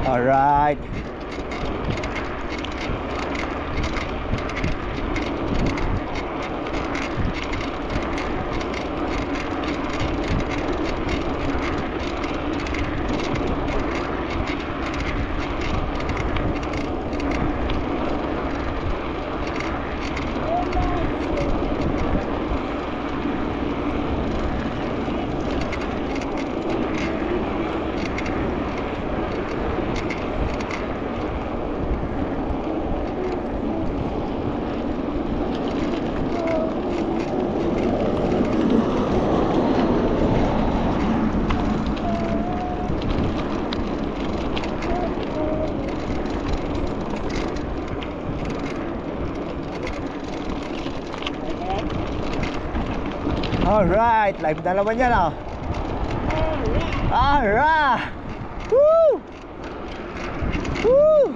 Alright. Alright, live na naman yan oh. Alright. Woo! Woo!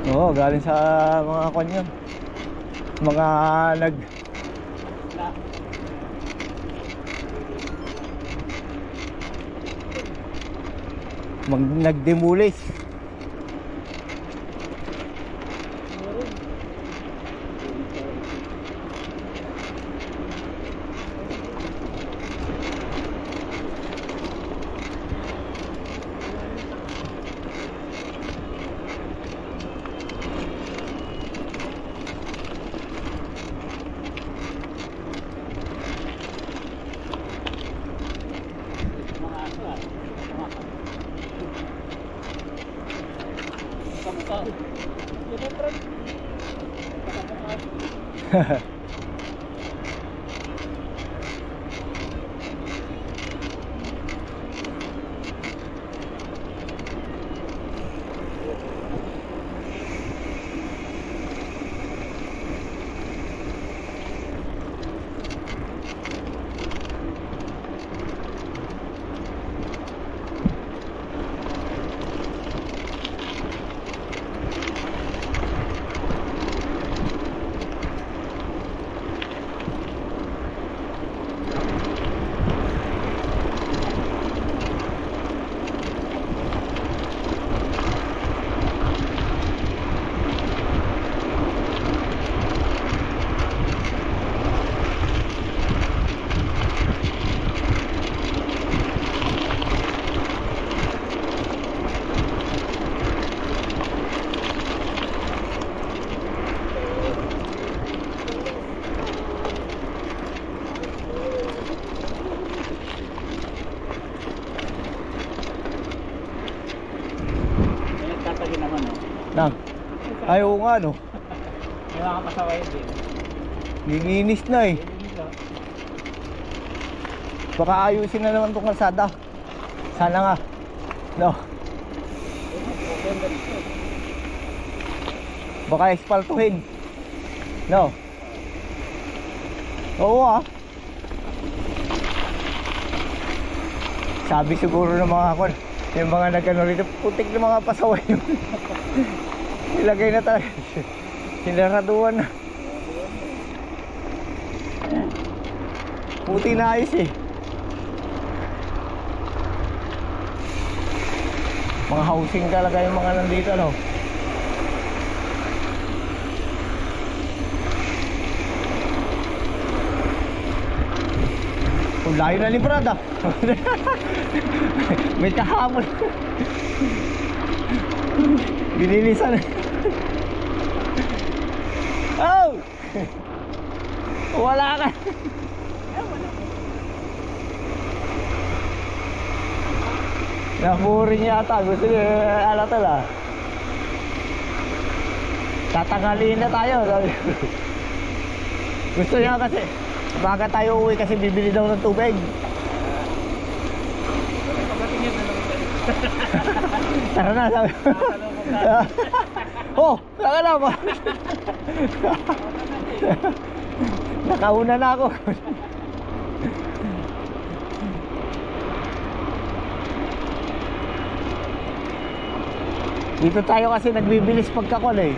Oo, galing sa mga kanyan. Mga nagdemulis. Nang, ayaw nga no. May mga pasaway din. Lilinis na eh. Baka ayusin na naman itong kalsada. Sana nga. No. Baka espaltuhin. No. Oo ah. Sabi siguro ng mga kon, yung mga nagkano rito, putik na mga pasaway yun. Ilagay na tayo. Sinaraduan na. Puti na ayos eh. Mga housing talaga yung mga nandito no. Layo na ni Brad ah. May kahamon. Binilisan. Oh! Wala ka. Napuring yata. Gusto niya alatal ah. Tatangaliin na tayo. Sabi. Gusto niya kasi baka tayo uwi kasi bibili daw ng tubig. Tara na, sabi. Oh, saka na ba? Nakauna na ako. Dito tayo kasi nagbibilis pagkakon eh.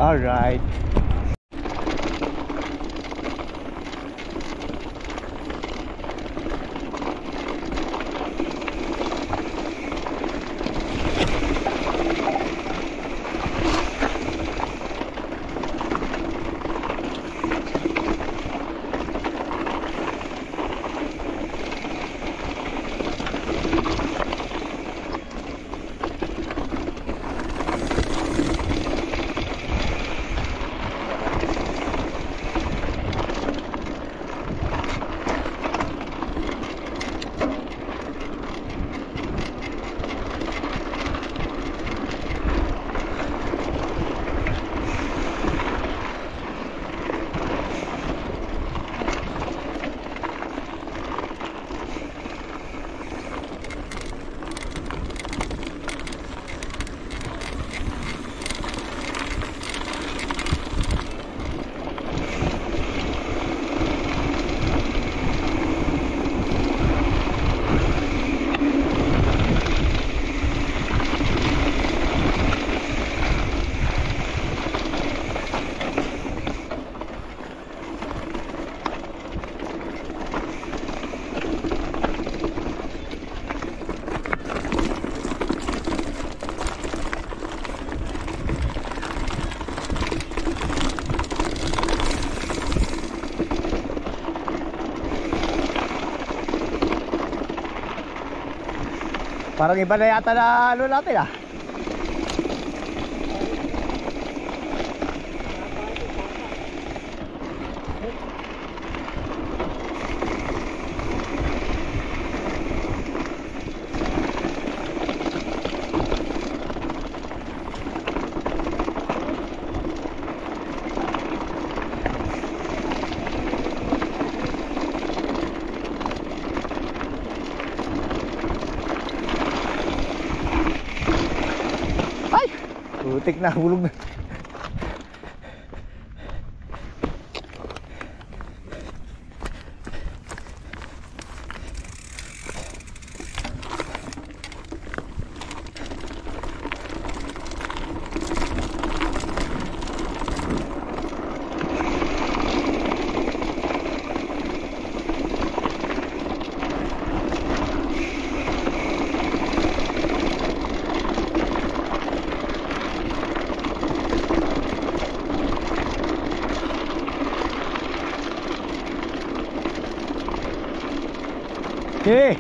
All right. Parang iba na yata na ano natin ah. Putik na, hulog na. Okay.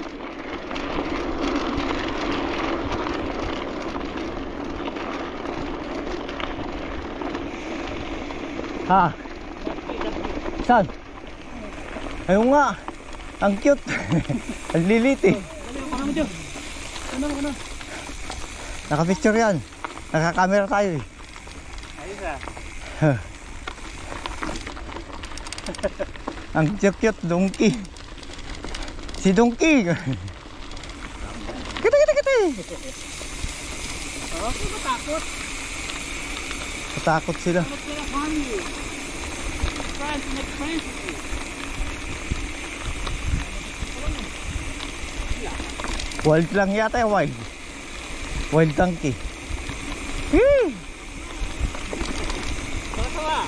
Ha? Saan? Ayun nga. Ang cute. Ang lilit eh. Naka-picture yan. Naka-camera tayo eh. Ayos ah. Ang cute donkey. Si donkey. Kata. Oh, sino takot? Matakot sila. Takot sila harm you. Friends, make friends with you. Wild lang yata yung wild. Wild donkey. Hee! Sawa-sawa.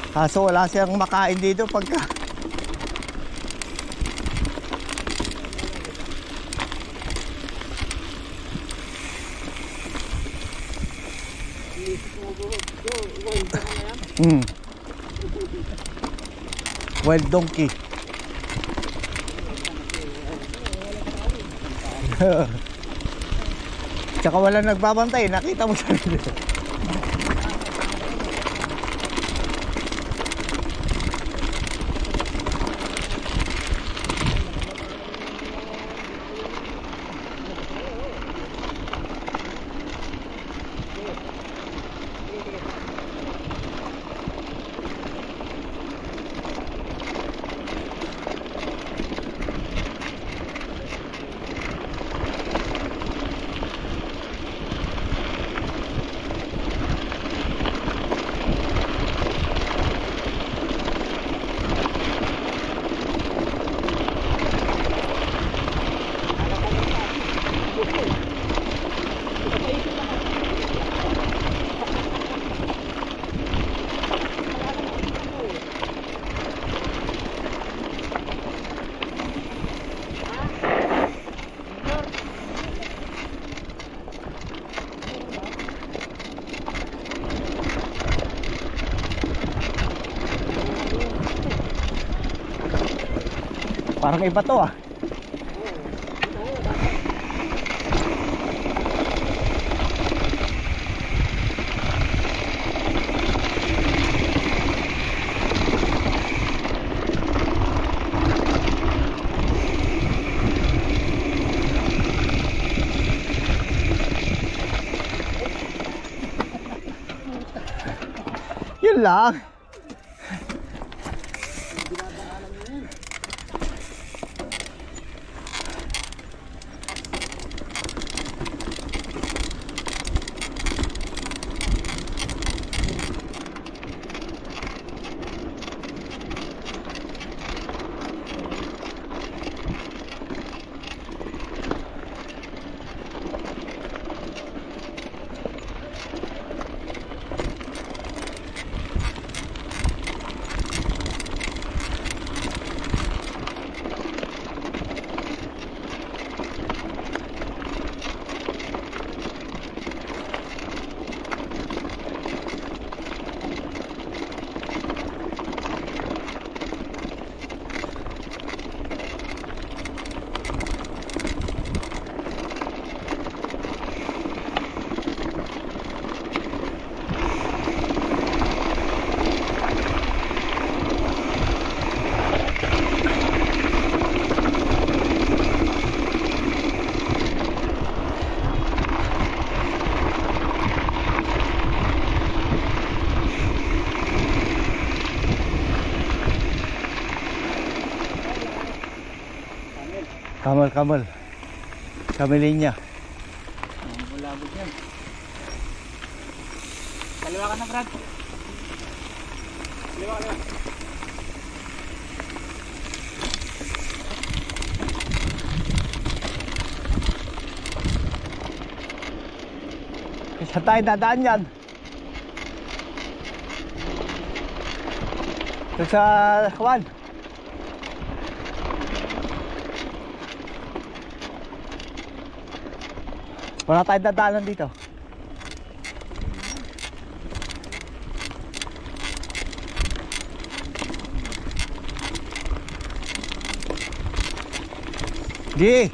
Kaso wala siyang makain dito pagka Wild donkey. Tsaka wala nagbabantay, nakita mo siya dito. Parang iba to ah. Yun lang. Kamal, kamal. Kamilinya. Bulabog yan. Kaliwa ka na, Brad. Kaliwa, kaliwa. Saan tayo dadaan yan? Doon sa Juan. Wala tayong dadaanan dito. Di.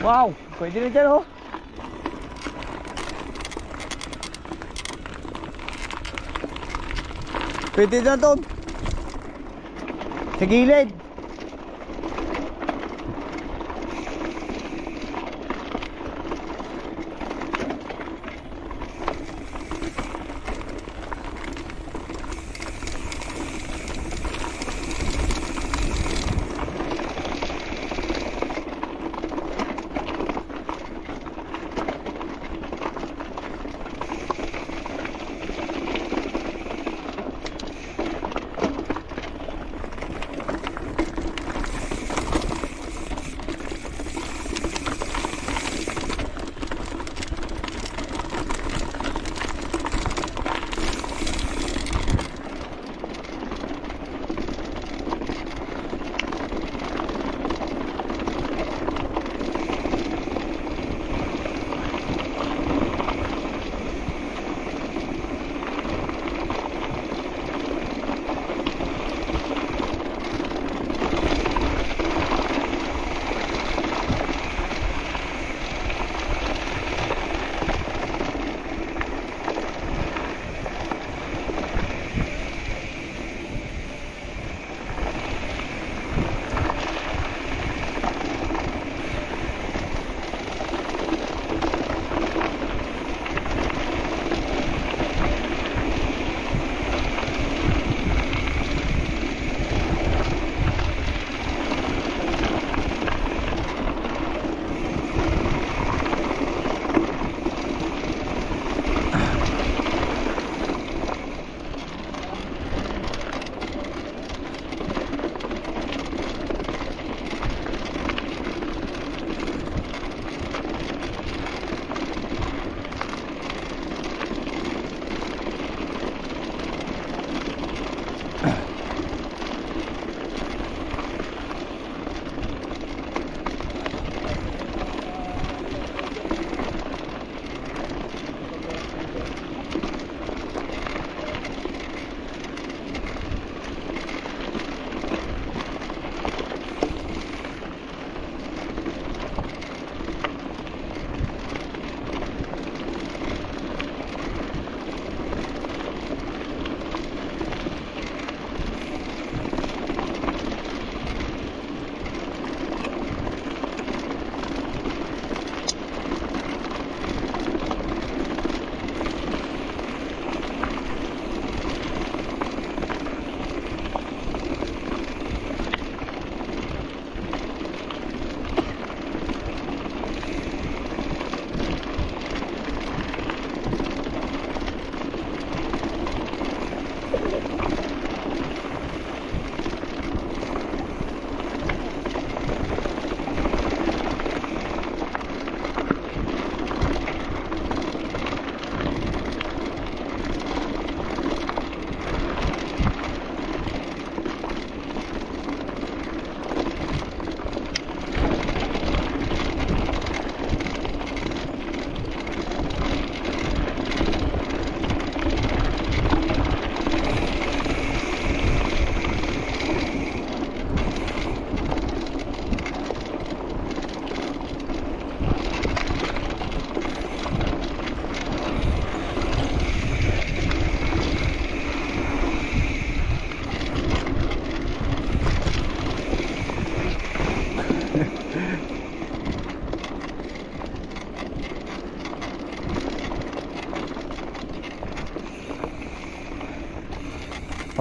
Wow, pwede na dyan oh. Pwede na doon. Sa gilid.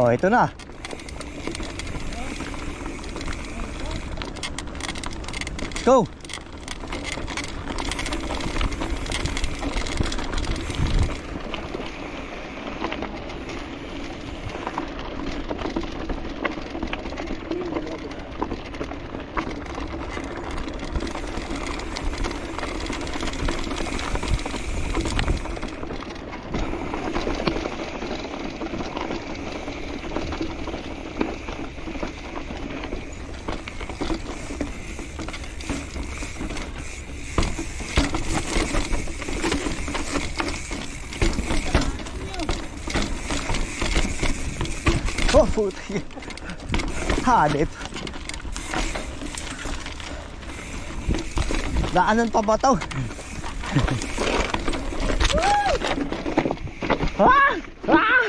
Oh, ito na. Go. Oh, puti. Hanip. Daanan pa ba ito? Ah! Ah!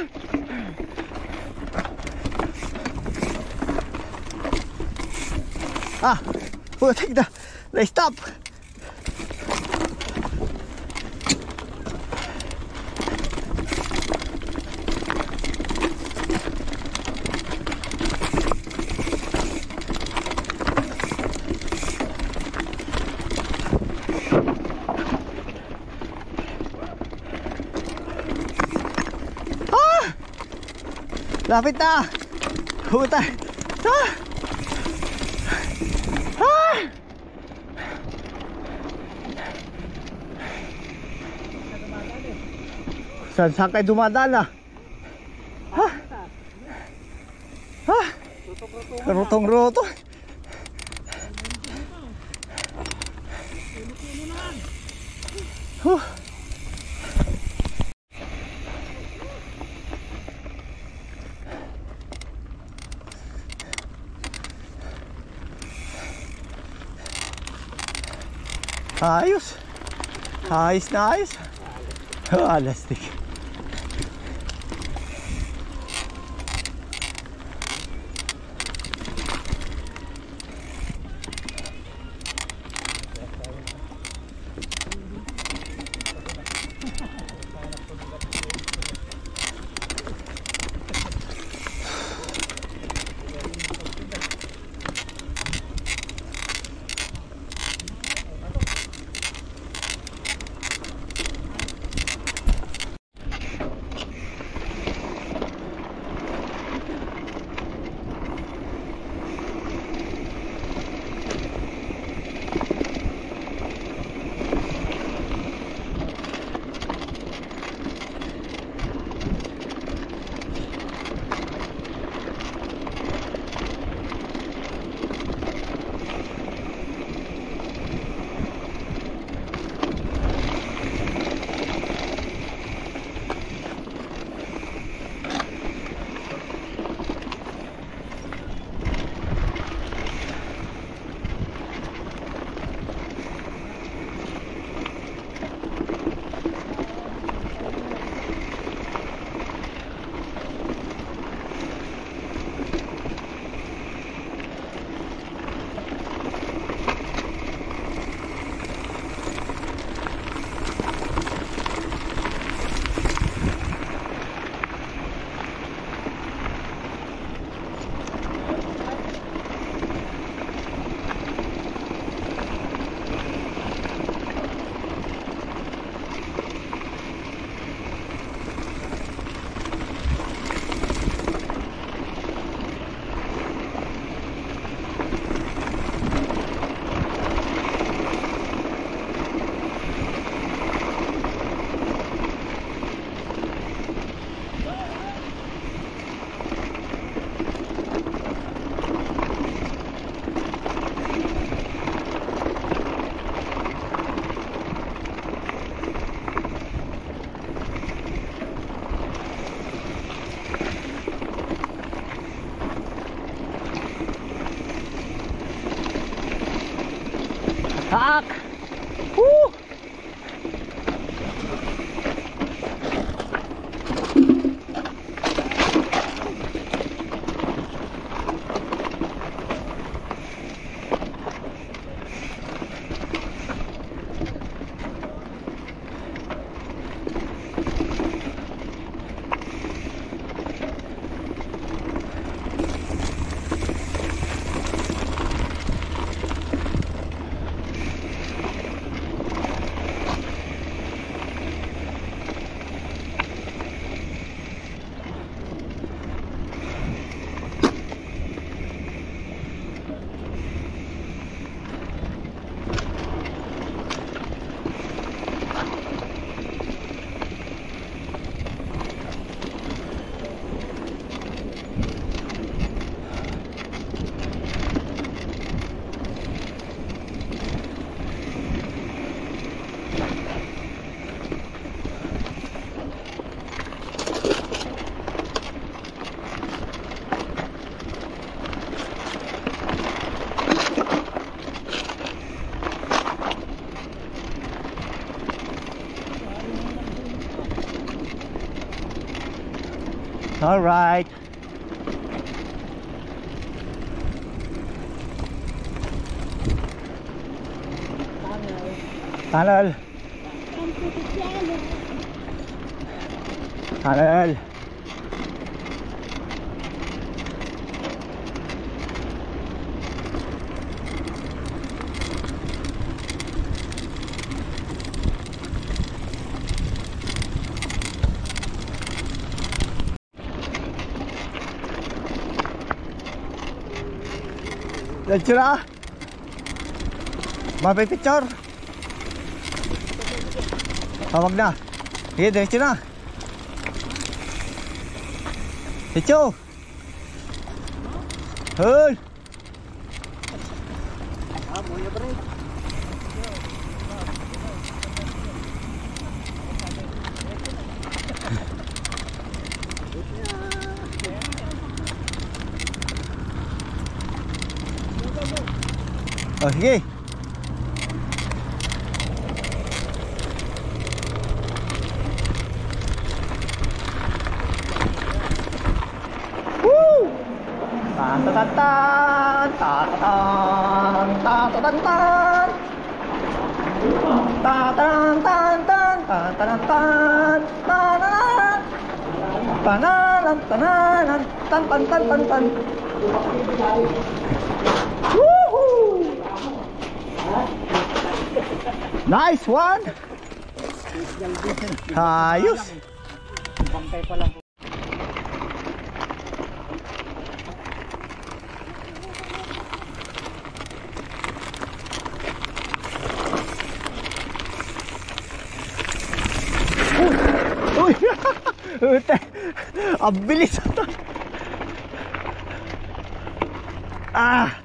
Ah! Putik na. Na-stop. Lapit na! Puta! Ah! Ah! Saan kayo dumadaan ah? Ha? Ha? Rutong-rutong. Huh. Ayos. Ayos na ayos. Alastik. Haak! Woo! Alright. Tunnel. Tunnel. Diretso na. Mapipicture. Tawag na. Sige, diretso na. Diretso. Hoy. Oh, sige. Woo! Tan-tan-tan, tan-tan, tan-tan-tan. Ta-tan-tan-tan, tan-tan-tan, tan-tan. Tananan, tananan, tan-tan-tan-tan-tan. Woohoo! Nice one! Ayos! Bangkay pa lang. Uy! Ute! Ang bilis ito! Ah!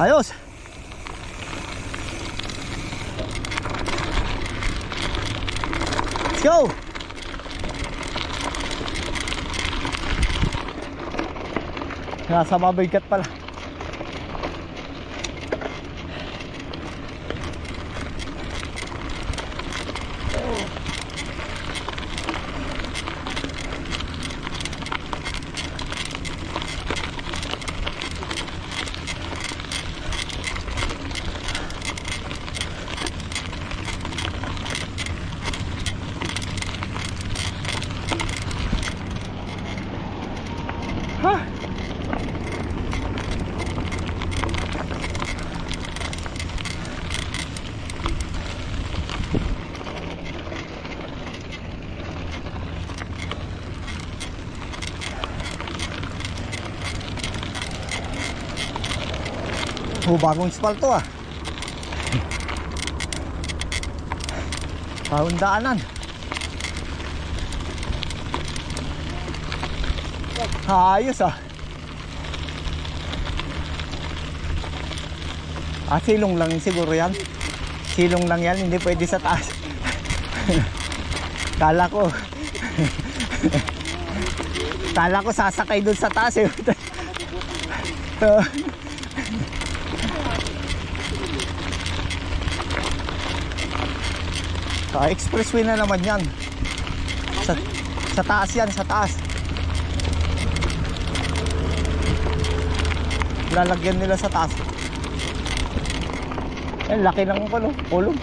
Ayos! Let's go! Nasa mabigat pala. Ha? Oh, bagong espalto ah. Bagong daanan. Ayos ah. Silong lang siguro yan. Silong lang yan, hindi pwede sa taas. Kala ko Kala ko sasakay dun sa taas eh. Expressway na naman yan. Sa taas yan, sa taas. Lalagyan nila sa taas. Laki ng kulong.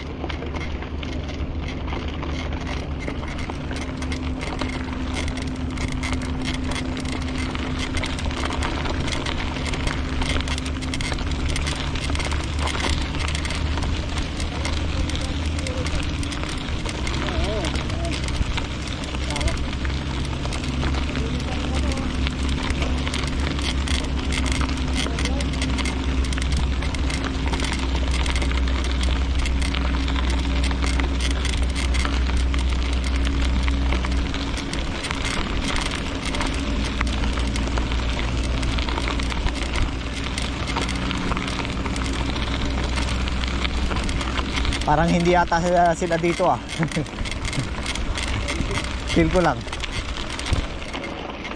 Parang hindi ata sila dito ah. Feel ko lang.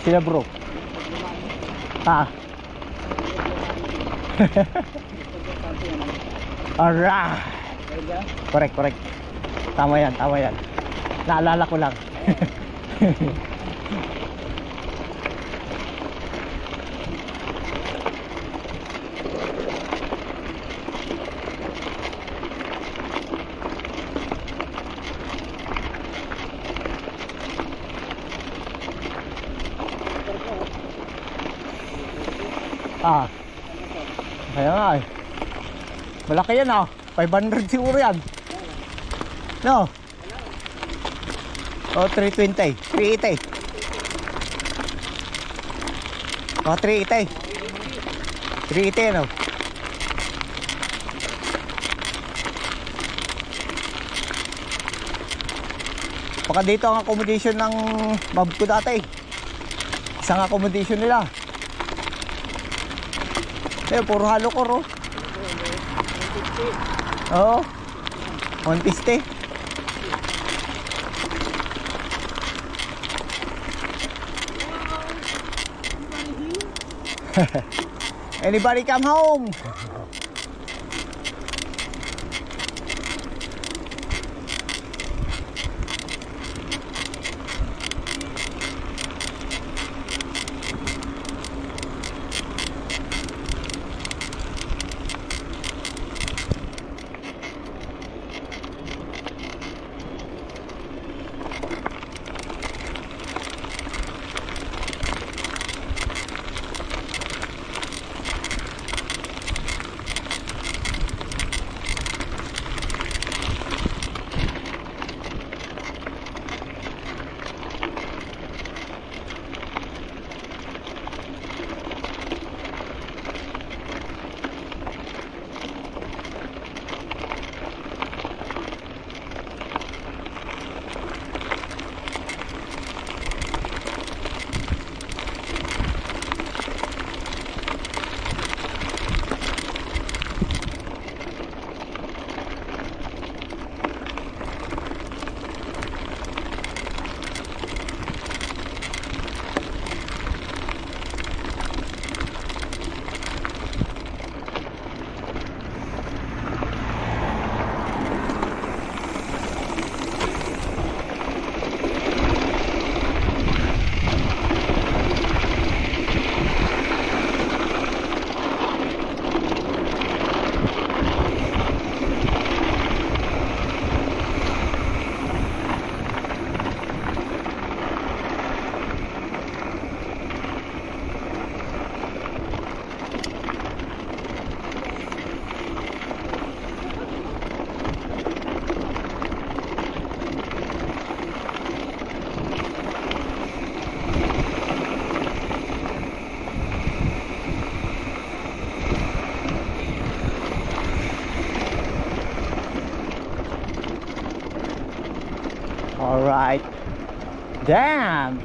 Sila bro. Ah. Alright. Correct. Tama yan. Naalala ko lang. Ah. Kaya nga eh. Malaki yan ah. 500 siguro yan. No? Oh, 320. 380. Oh, 380. 380 no? Baka dito ang accommodation ng mob ko dati. Isang accommodation nila. Eh, puro halo ko ro. Oo. 150. Anybody come home? Alright. Damn!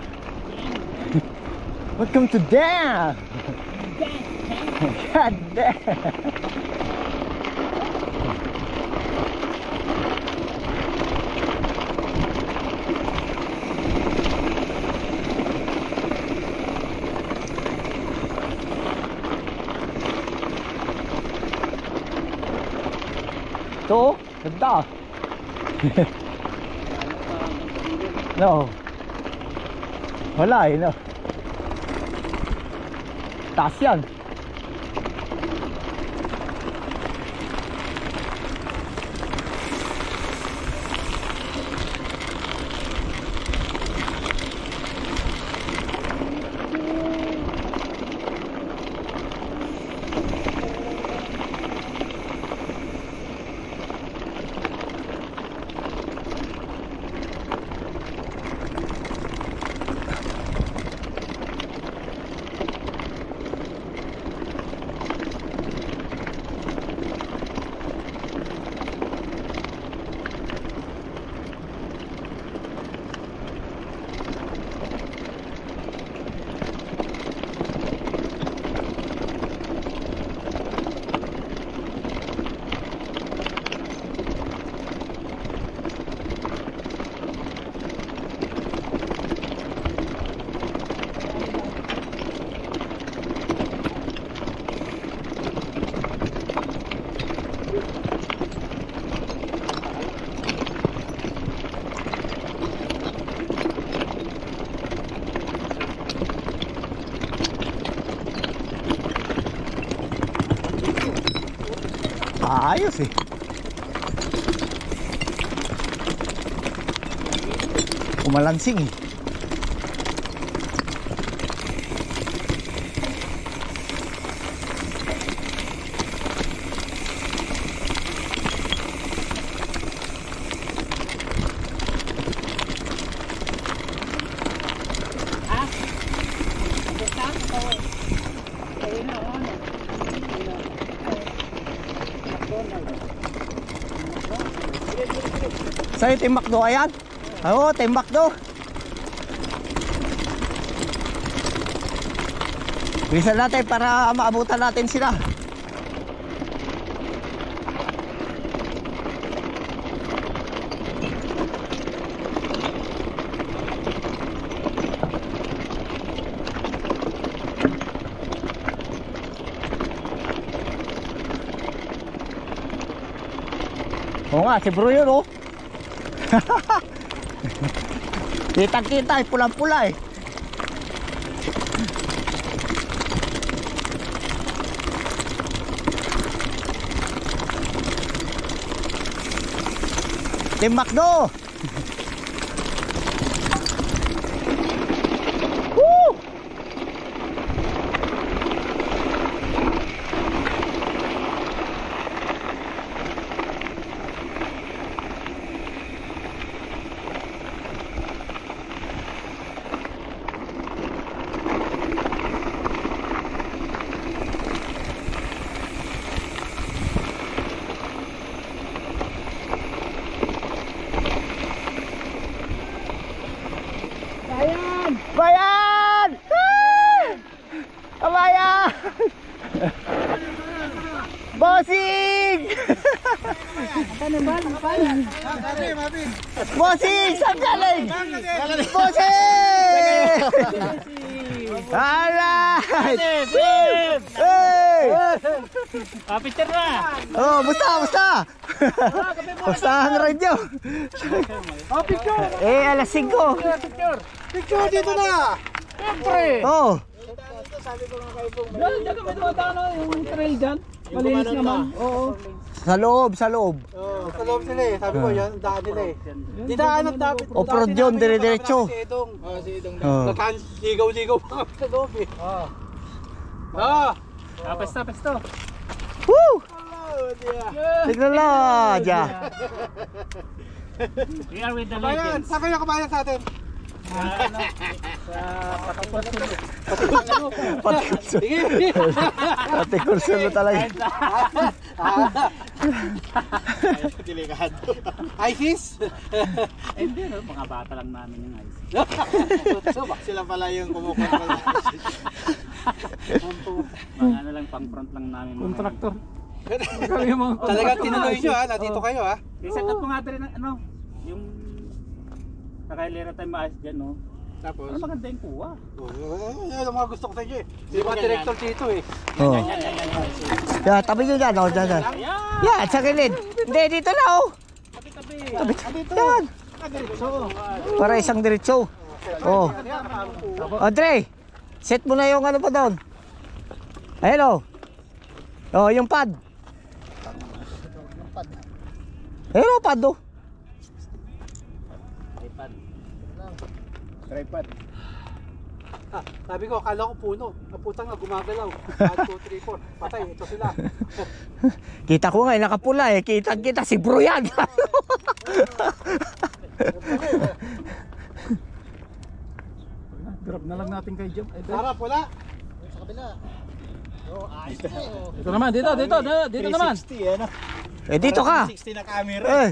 Welcome to Damn! God damn! Ito, ganda. No. Wala eh, no. Taas yan. Ayos eh. Kumalansing eh. Sa'yo timbak do ayan? Oo, timbak do. Bilisan natin para maabutan natin sila. Oo nga, si bro yun oh. Kitang-kita eh, pulang-pula eh. Timbak do. Woo! Bayan! Bayan! Bossing! Bossing! Saan galing? Bossing! Alright! Hey! Picture na! Oh, musta? Musta ang radyo? Picture! Alas 5. Picture dito na! Siyempre! Oh. Diyan kami dumadaan yung trail dyan. Malinis naman. Oo. Sa loob. Sa loob sila eh. Sabi ko yan, daan nila eh. Di daan dapat. Off-road yun, dire-diretso. Si Edong. Si Edong. Oh. Ligaw-ligaw pa sa loob eh. Pesto. Woo! Oh, diya. Tignan lang, dyan. We are with the Kabayan, legends. saan kayo kabayan sa atin? Sige. Pati kurso mo talaga. Delikado. ISIS? Hindi, no? Mga bata lang namin yung ice. Sila pala yung kumukontrol. Mga ano lang, pang front lang namin. Contractor. Talagang tinuloy nyo ha, nandito kayo ha. I-set up mo nga rin ano, yung nakailera tayo maayos dyan, no? Tapos? Ano maganda yung kuha? Yan ang mga gusto ko sa inyo eh. Di ba director dito eh. Oh. Yan, tabi nyo dyan, oh, dyan. Yan, sa kilid. Hindi, dito na, oh. Tabi-tabi. Yan. Para isang diretso. Oh. Andre, set mo na yung ano pa doon. Ayan, oh. Oh, yung pad. Ayan, oh, pad, oh. Tripod. Sabi ko, akala ko puno. Naputang na, gumagalaw. 1, 2, 3, 4. Patay, ito sila. Kita ko nga, nakapula eh. Kita si bro yan. Grab na lang natin kay Jom. Harap, wala. Ito naman, dito naman. 360 ano? Eh, dito ka. 360 na camera. Eh,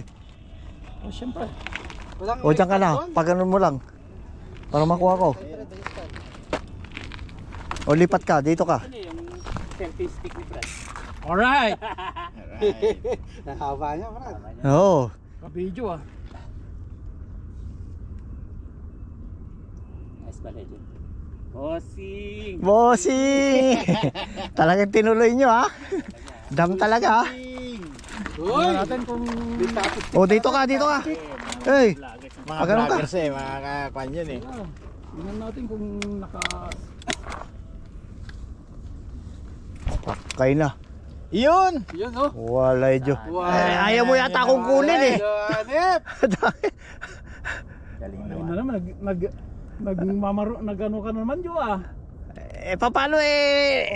Oh, syempre. o dyan ka na. Pag mo lang. Para makuha ko. O lipat ka, dito ka. Ano yung selfie stick ni Brad? Alright! Nahaba niya, Brad. Oo. Ka-video ah. Nice ba, legend? Bossing! Bossing! Talagang tinuloy nyo ha. Dam talaga ha. Uy! Natin kung O dito ka. Eh, Mga ganun ka. vloggers eh, mga kakwan yun eh. tingnan natin kung naka... Kain na. Yun! Yun, oh. Walay Diyo. Wow. Ayaw mo yata akong kunin eh. Hanip! Galing Ayun naman. na naman, nag-ano ka naman, Jo ah. Eh paano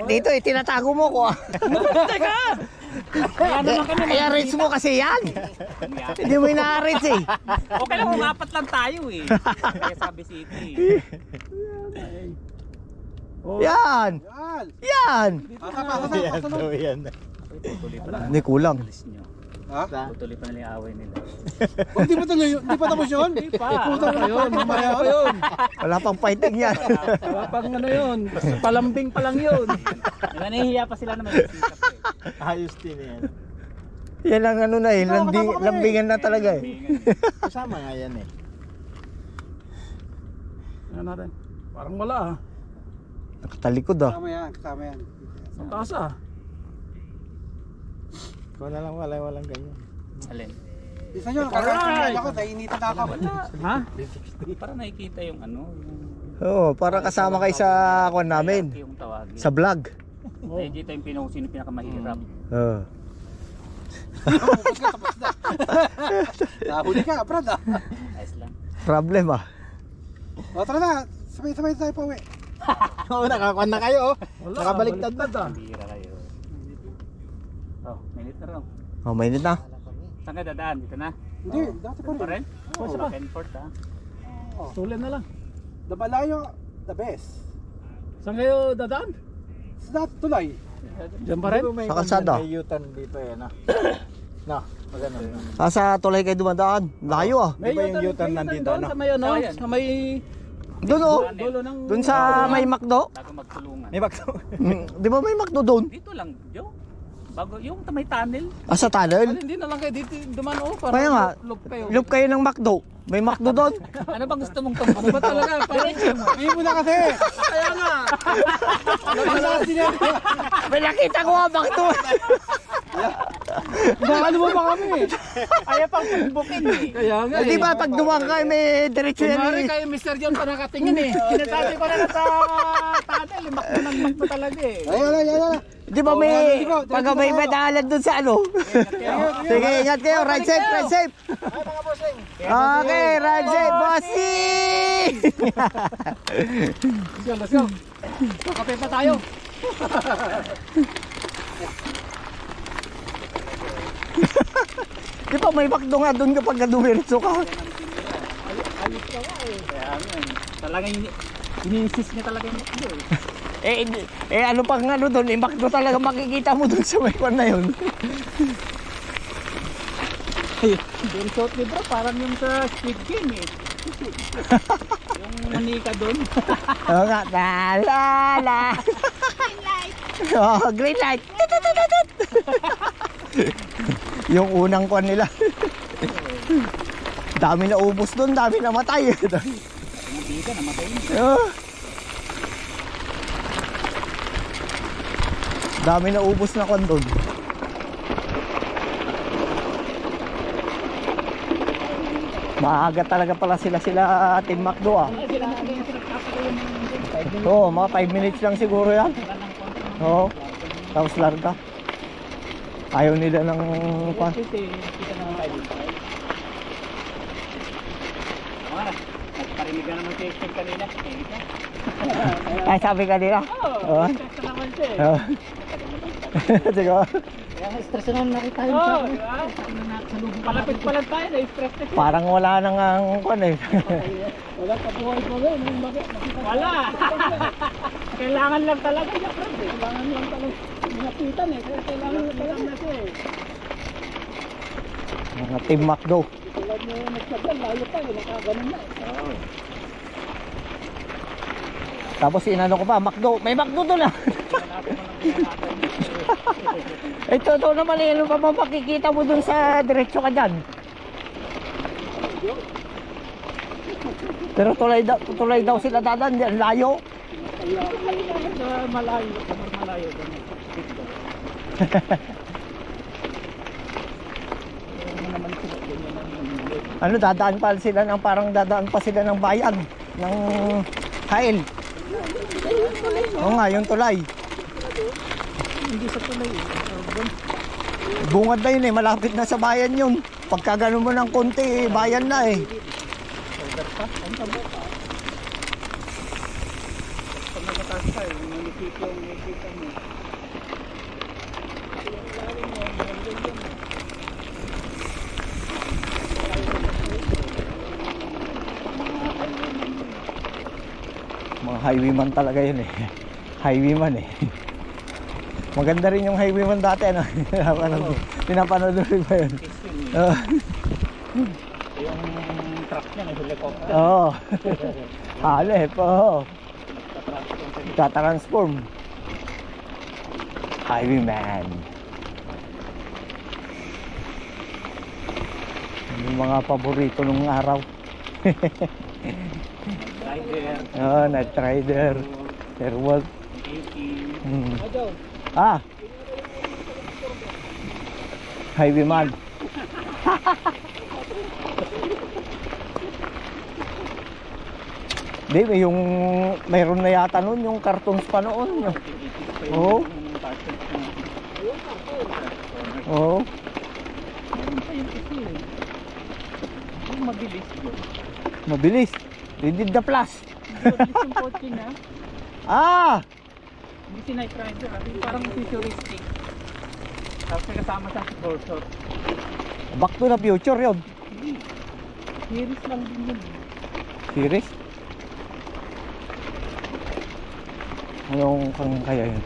dito tinatago mo ko. Teka! Kaya naman kami. I-arrange mo kasi yan. Hindi mo ina-arrange eh. Okay lang kung apat lang tayo eh. Kaya sabi City. Oh, Yan. Yan! Yan. Pasa. Yan. Tutuloy pa lang. Hindi kulang. Alis nyo. Ha? Tutuloy pa nila yung away nila. Oh, di pa tapos yun? Hindi pa. Ano pa yun? Mamaya pa yun. Wala pang fighting yan. Wala pang ano yun. Palambing pa lang yun. Nahihiya pa sila na may sikap eh. Ayos din yan. Yan ang ano na eh. Lambingan na talaga eh. Kasama nga yan eh. Yan natin. Parang wala ah. Nakatalikod ah. Kasama yan. Ang taas ah. Ikaw na lang walang ganyan. Alin? Isa nyo, nakakasama ako, nainitan na ako. Ha? Para nakikita yung ano. Oo, para kasama kayo sa kwan namin. Yung tawagin. Sa vlog. Nakikita yung sino pinakamahirap. Oo. Tapos na. Nahuli ka, Brad ah. Ayos lang. Problem ah. O tara na, sabay-sabay tayo pa uwi. Oo, nakakuan na kayo oh. Nakabaliktad na. ah. Bihira kayo. Oh, minute na raw. Oh, mainit na. Saan ka dadaan? Dito na? Hindi, dati pa Pa rin. rin? Oh, Oo, saba. Kenfort ah. Tuloy na lang. Dabalayo, the best. Saan kayo dadaan? Sa dati tulay. Diyan pa rin? May Sa kalsada. May U-turn dito eh no. No, magano. Sa tulay kayo dumadaan. Layo ah. Di ba yung U-turn nandito, doon ano? sa may ano? Ayan. Sa may Doon oh. dulo ng... Doon sa may McDo. Bago magtulungan. May bakso. Di ba may McDo doon? Dito lang, Joe. Bago, yung may tunnel. Ah, sa tunnel? Hindi na lang kayo dito duman oh. Para Kaya nga, loop kayo. loop kayo ng McDo. May McDo doon. Ano bang gusto mong tumbok? Ano ba talaga? Parang Ngayon mo na kasi. kaya nga. Nagkasas din yan. May nakita ko nga McDo. Ano mo ba kami? Ayaw pang tumbukin eh. Kaya nga Di ba pag dumaan kayo may diretso yan Kumari eh. kayo Mr. John pa nakatingin eh. Sinasabi ko na sa tunnel. Makto ng makto talaga eh. Ayun. Di ba may, pag may madalan doon sa ano? Sige, ingat kayo. Ride safe, ride safe. Okay, ride safe, bossy! Let's go. Kape pa tayo. Di ba may McDo nga doon kapag dumiretso ka? Kaya ano, talagang iniinsist niya talaga yung makdo eh. Ano pang ano doon, McDo talaga makikita mo doon sa may kwan na yun. Yung shot ni bro, parang yung sa Squid Game eh. Yung manika doon. Oo nga, la. Green light. Oh, green light. Yung unang kwan nila. Dami na ubos doon, dami na matay. Hindi ka, namatay yun. Oh. Dami na ubos na kwan doon. Maaga talaga pala sila Team McDo ah. Oo, mga 5 minutes lang siguro yan. Oo, tapos larga. Ayaw nila ng pan. Kita naman tayo dito. Mga na, nagparinig ka naman sa action kanina. Ay, sabi ka nila. Oo. Text na naman siya eh. Oo. Sige. Kaya stress na naman nakita yun sa akin. Palapit pa lang tayo, na-stress na siya. Parang wala nang ang kwan eh. Wala ka buhay ko rin. Wala! Kailangan lang talaga niya, friend eh. Kailangan lang talaga. Napitan eh. Kaya kailangan lang talaga na siya eh. Mga Team McDo. Tulad mo nagsagal, layo pa eh. Nakaganon na eh. Tapos inano ko pa, McDo. May McDo doon ah. Ito doon naman eh. Ano pa mapakikita mo doon sa diretso ka dyan? Pero tulay daw sila dadan dyan. Layo. Sa malayo. Malayo. Ano, dadaan pa sila ng parang dadaan pa sila ng bayan. Ng Hail. Oo nga, yung tulay. Hindi sa tulay eh. Urban. Bungad na yun eh, malapit na sa bayan yun. Pagka ganun mo ng konti, bayan na eh. Overpass. Ang tabo ka. Pag nakataas ka eh, munisipyo ang nakikita mo. Yung lalim mo, hanggang yun. Mga highwayman talaga yun eh. Highwayman eh. Maganda rin yung highwayman dati ano. Pinapanood rin ba yun? Oo. Yung truck niya, may helicopter. Oo. Halip, oo. Tatransform. Highwayman. Yung mga paborito nung araw. Rider, Oh, Night Rider. Airwolf. Hmm. Ah. Highwayman. Di, yung mayroon na yata noon yung cartoons pa noon. Oo. Oo. meron pa yung kasi eh. Yung mabilis yun. Mabilis. They did the plus. Mabilis yung kotse na. Ah! Hindi si Night Rider. Yung parang futuristic. Tapos may kasama siya si Cursor. Back to the future yun. Series lang din yun. Series? Anong kang kaya yun?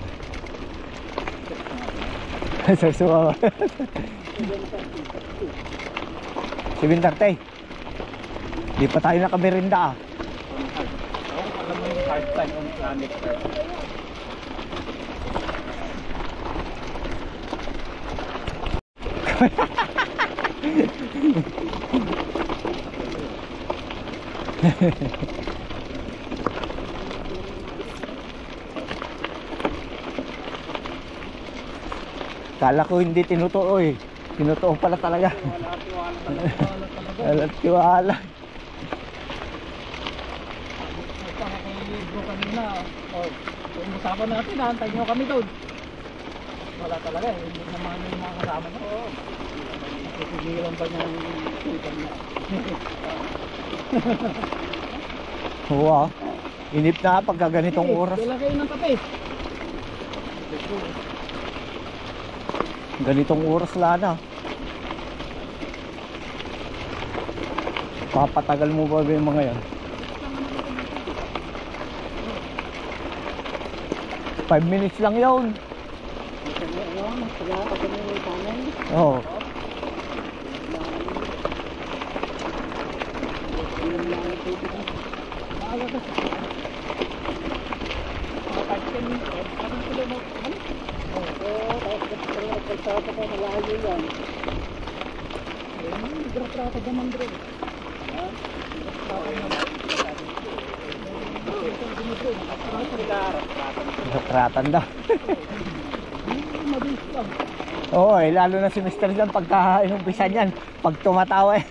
Sasuwa. 7:30. Di pa tayo nakamerinda ah. Alam mo yung hard time on planet Earth. Kala ko hindi tinutuo eh. Tinutuo pala talaga. Wala tiwala. Nagpapakilibro kanina. Kung usapan natin, hantay nyo kami doon. Wala talaga eh. Hindi naman yung mga kasama nyo. Nakikigilan ba niya yung tutan niya? Oo ah. Inip na pagka ganitong oras. Dala kayo ng kape. Ganitong oras lana. Papatagal mo ba yung mga yan? 5 minutes lang yun. Oo. Natratan daw. Oo eh, lalo na si Mr. Jan pagka inumpisa niyan, pag tumatawa eh,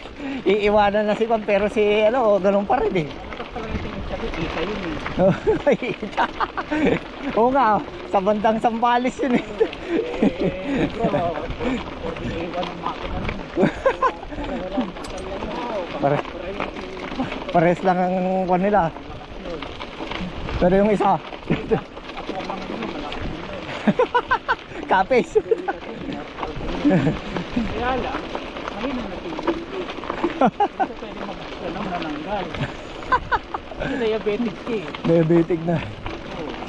iiwanan na si Juan pero si ano, ganun pa rin eh. Oo nga, sa bandang Sambales yun eh. Pares lang ang kwan nila. Pero yung isa kapis. Kaya lang, mahina na tingin. Hindi pwede mabuksan ng nananggal. Diabetic eh. Diabetic na.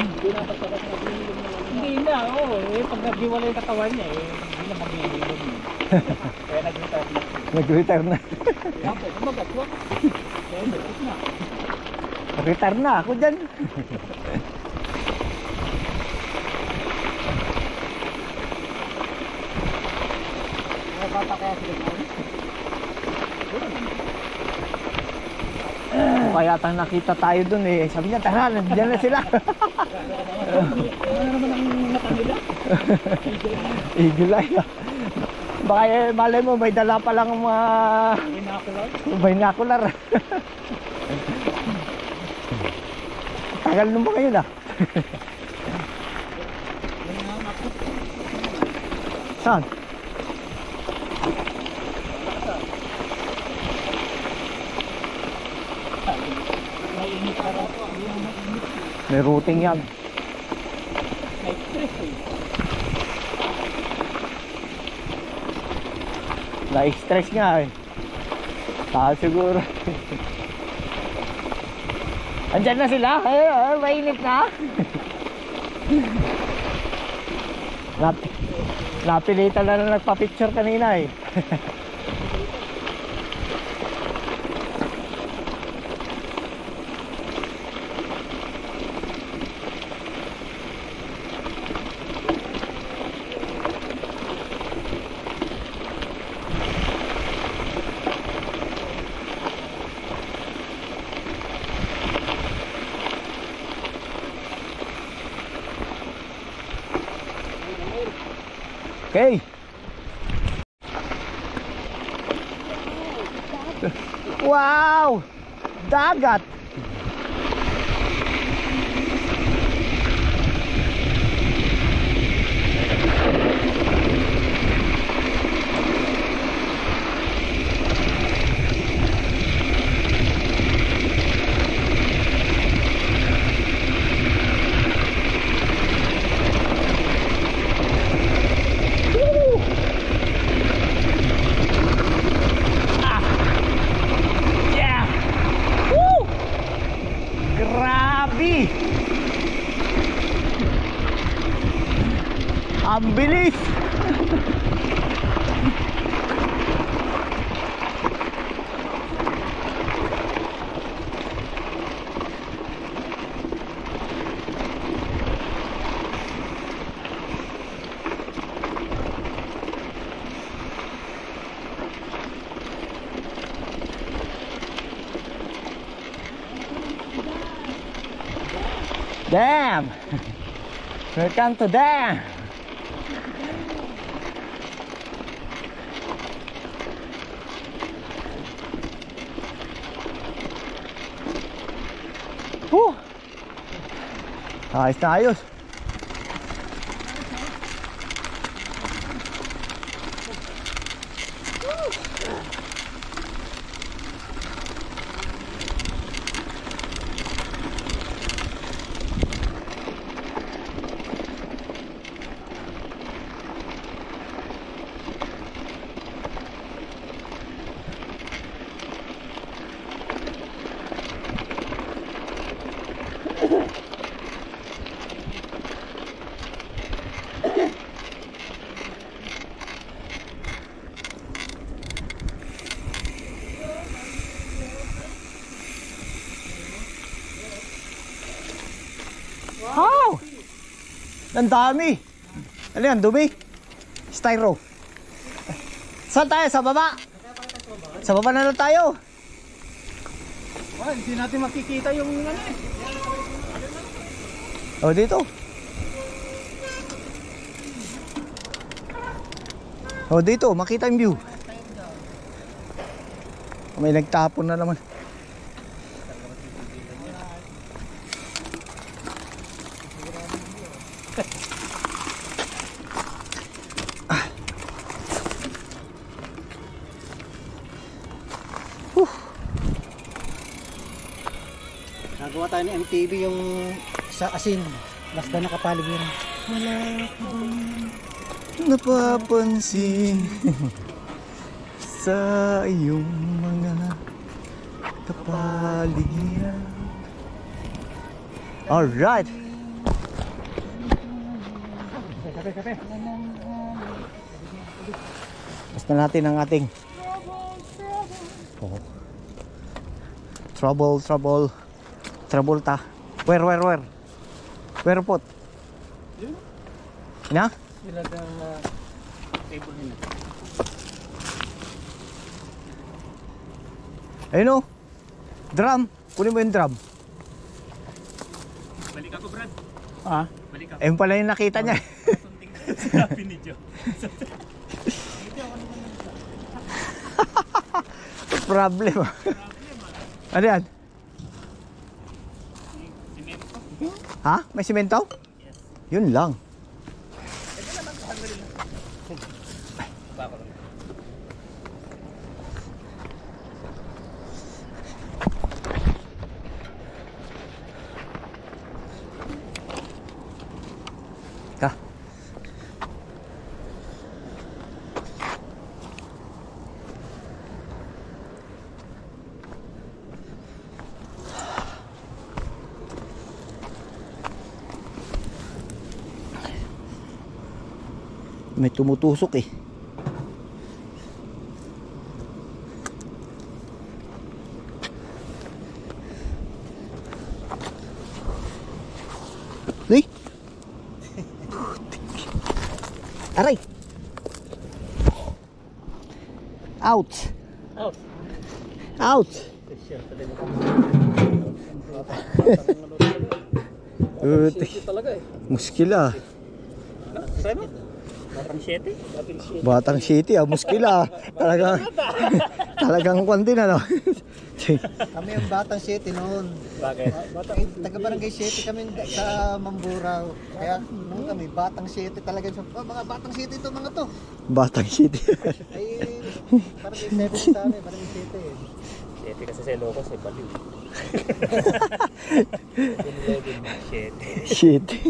Hindi na masarap na bilhin mo. Hindi na, oo. Pag nagdiwala yung katawan niya, hindi na magbibigyan mo. Kaya nag-retire na. Nag-retire na. Kaya pwede magatwa. Kaya nag-retire na. Retire na ako dyan. Bata kaya sila. Kaya tang nakita tayo dun eh. Sabi niya, tara, nandiyan na sila. Ano naman ang mata nila? Eagle eye. Baka eh, malay mo, may dala pa lang mga binocular. Tagal nung ba ngayon ah? Saan? May routing yan. Na-stress nga eh. Siguro. Andyan na sila. Mainit na. Napilitan na nagpa-picture kanina eh. Okay. Wow! Dagat! Ang bilis! Damn! Welcome to dam! Ayos na ayos. Wow! Ang dami. Ano yan? Dumi? Styro. Saan tayo? Sa baba? Sa baba na lang tayo. Hindi natin makikita yung ano eh. O dito. O dito, makita yung view. May nagtapon na naman. Nagawa tayo ni MTV yung sa asin. Basta nakapalig yun. Wala ka bang napapansin sa iyong mga kapaligiran. Alright. Kape. Basta natin ang ating trouble ta. Where pot? Na? Sila ng table nila. Ayun o. Drum. Kunin mo yung drum. Balik ako, Brad. Ah? Balik ako. Ayun pala yung nakita niya. Sabi ni Joe. Problem. Ano yan? Ha? May simento? Yes. Yun lang. Ito naman 200 Ka. May tumutusok eh. Ni? Aray. Out. Out. Out. Talaga eh. Muskil ah. Saan? Batang 7? Batang City ah, muskil ah. Talagang kwan din ano. Kami ang Batang City noon. Bakit? Taga-barangay City kami sa Mamburao. Kaya nung kami, Batang City talaga. Mga Batang City to, mga to. Batang City. Ay, barangay 7 sa amin, barangay City. 7 kasi sa Ilocos eh, baliw. 7. City.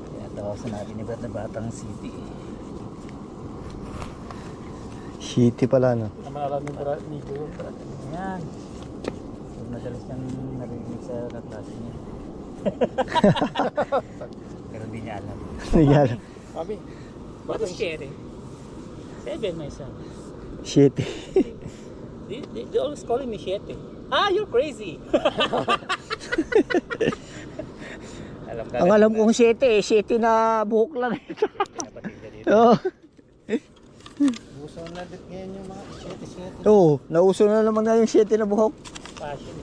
Kaya tawasan natin ni Brad na Batang City. City pala no. Maraming ni Joe. Yan. Huwag madalas niyang narinig sa kaklase niya. Pero hindi niya alam. Nagyal. Sabi, Batang 7? 7 my son. City. They always calling me 7. Ah, you're crazy! Ang alam kong City eh, City na buhok lang. Oo. Gusto na dit ngayon yung mga City. Oo, nauso na naman na yung City na buhok. Fashion.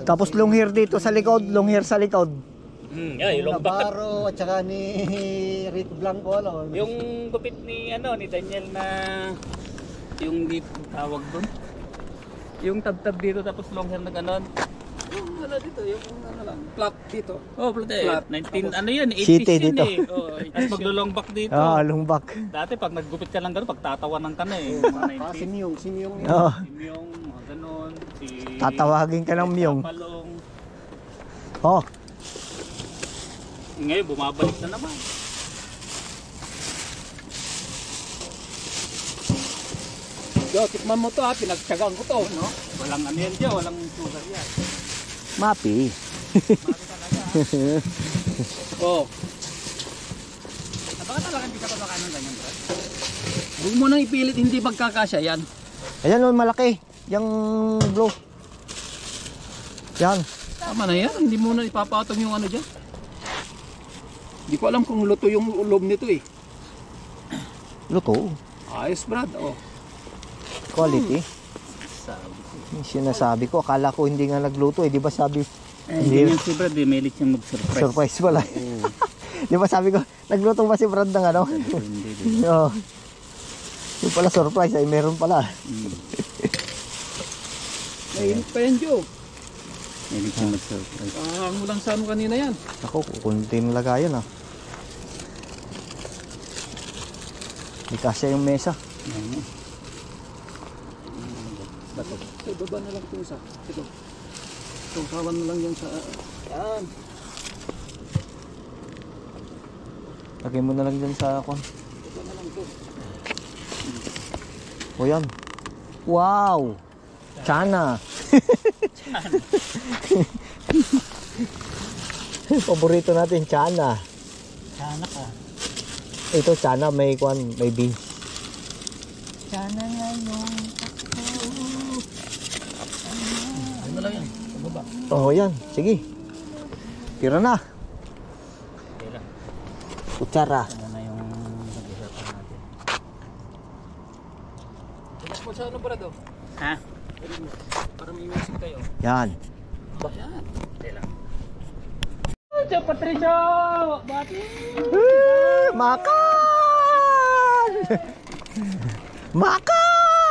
Tapos long hair dito sa likod, long hair sa likod. Yeah, yung long back. Navarro at saka ni Rico Blanco, ano? Yung gupit ni ni Daniel na yung dito tawag doon. Yung tab-tab dito tapos long hair na ganon. Yung ano dito, yung ano lang, flat dito. Oh, flat. 19 ano yan, 80s City yun dito. eh. Oh, tapos maglo-long back dito. Ah, long back. Dati pag naggupit ka lang gano'n, pagtatawanan ka na eh. Mga 90s. Si Myung yun. Oo. Si Myong, mga ganon. Si Tatawagin ka ng Myong. Palong. Oh, Ngayon, bumabalik na naman. Yo, tikman mo to ha, pinagtsagaan ko to, no? Walang ano yan dyan, walang sugar yan. mapi. Oh. Baka talaga hindi ka pa makain ng ganyan, bro? Huwag mo nang ipilit, hindi magkakasya yan. Ayan oh, malaki. Yung blue. Yan. Tama na yan, hindi mo na ipapatong yung ano dyan. Hindi ko alam kung luto yung loob nito eh. Luto. Ayos Brad, oh. Quality. Yung sinasabi ko, akala ko hindi nga nagluto eh. Di ba sabi, Hindi yan si Brad, may lit siyang mag-surprise. surprise pala. Di ba sabi ko, nagluto ba si Brad ng ano? Hindi. Oo. Yung pala surprise ay meron pala. Mainit pa yan, Joe. May lit siyang mag-surprise. Ahang mo lang sa ano kanina yan. Ako, kunti na lagayan ah. Di kasya yung mesa. Sa baba na lang ito isa. Ito. Tungkawan na lang yan sa... Yan. Lagay mo na lang dyan sa kon. Ito na lang ito. O yan. Wow! Chana! Paborito natin, chana. Sana ka. Ito, chana, may kwan, may beans. Sana ngayon. Ano na lang yan. Sa baba. Oh, yan. Sige. Tira na. Okay lang. Kutsara. Ano na yung nag-usapan natin. Tumas mo sa ano Brad, oh. Ha? Para may music kayo. Yan. Yan. Okay lang. Ito, Patricio! Bati! Makan! Makan!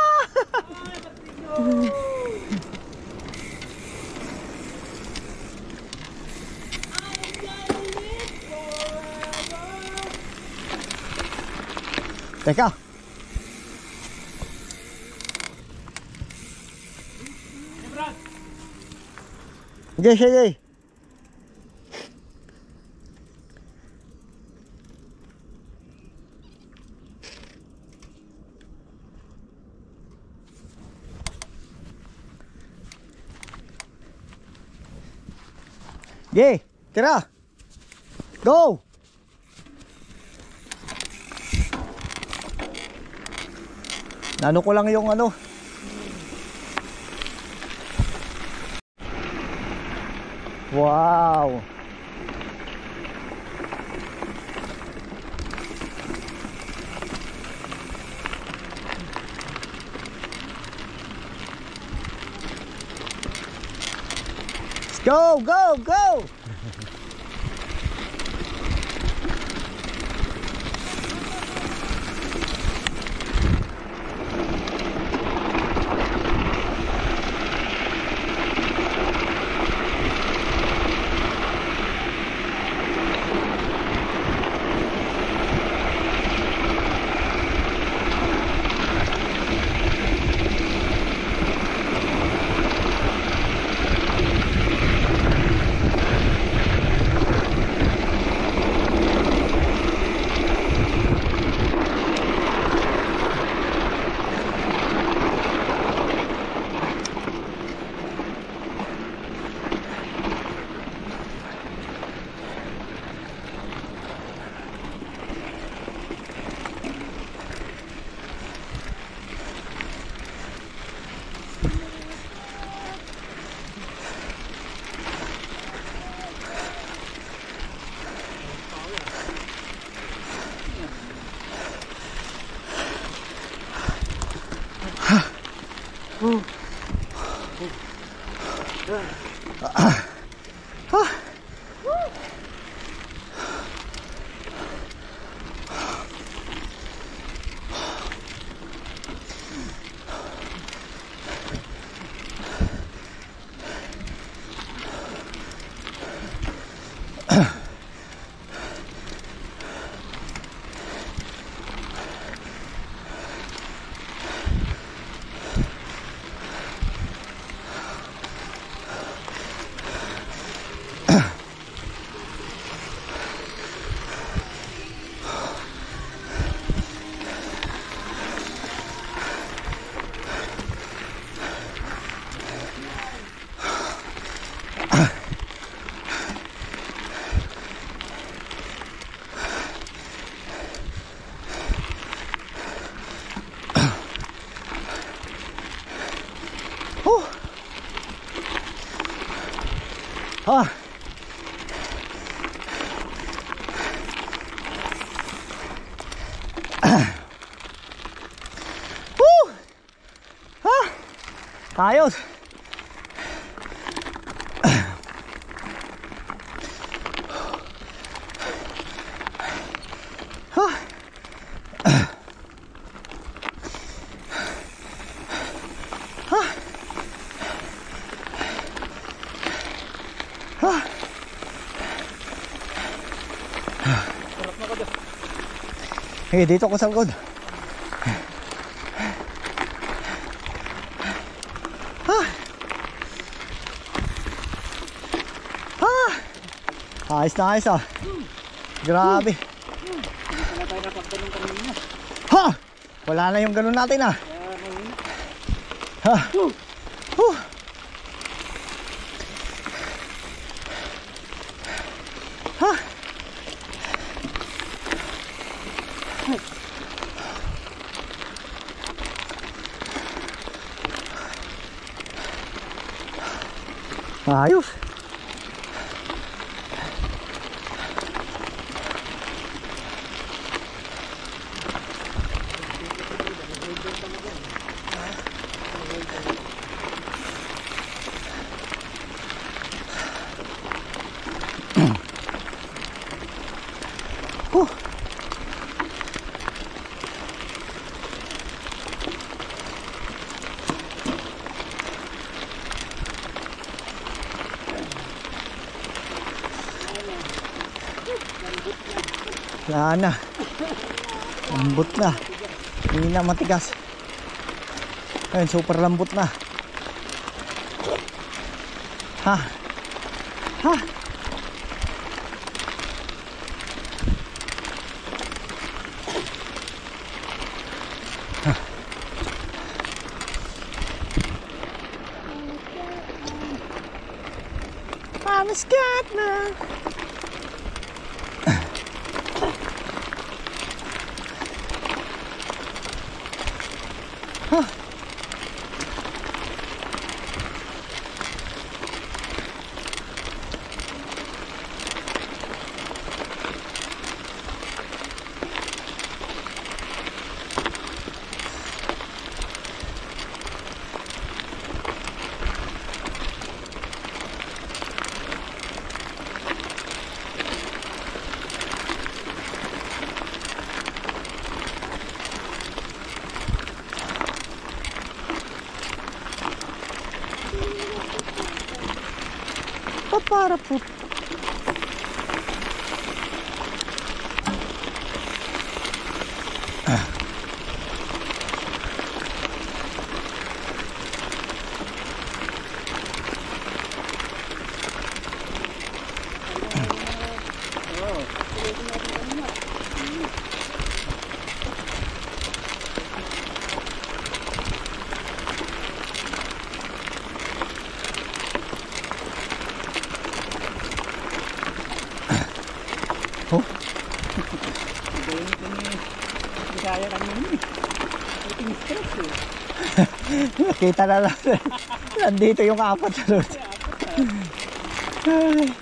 Teka. Sige, sige. Sige, tira. Go. Nano ko lang yung ano. Wow. Let's go, go, go. Ah. Woo! Ah. Ayos. Ah. Eh, dito ko sa likod. Ayos na ayos ah. Grabe. Ha! Wala na yung ganun natin ah. Ha! Ha! Ayos. Wala na. Lambot na. Hindi na matigas. Ayun, super lambot na. Ha. Ha. Mama's got na. Para po. Kaya kami meeting stress eh. Nakita na lang. Nandito yung apat sa loob. Ay.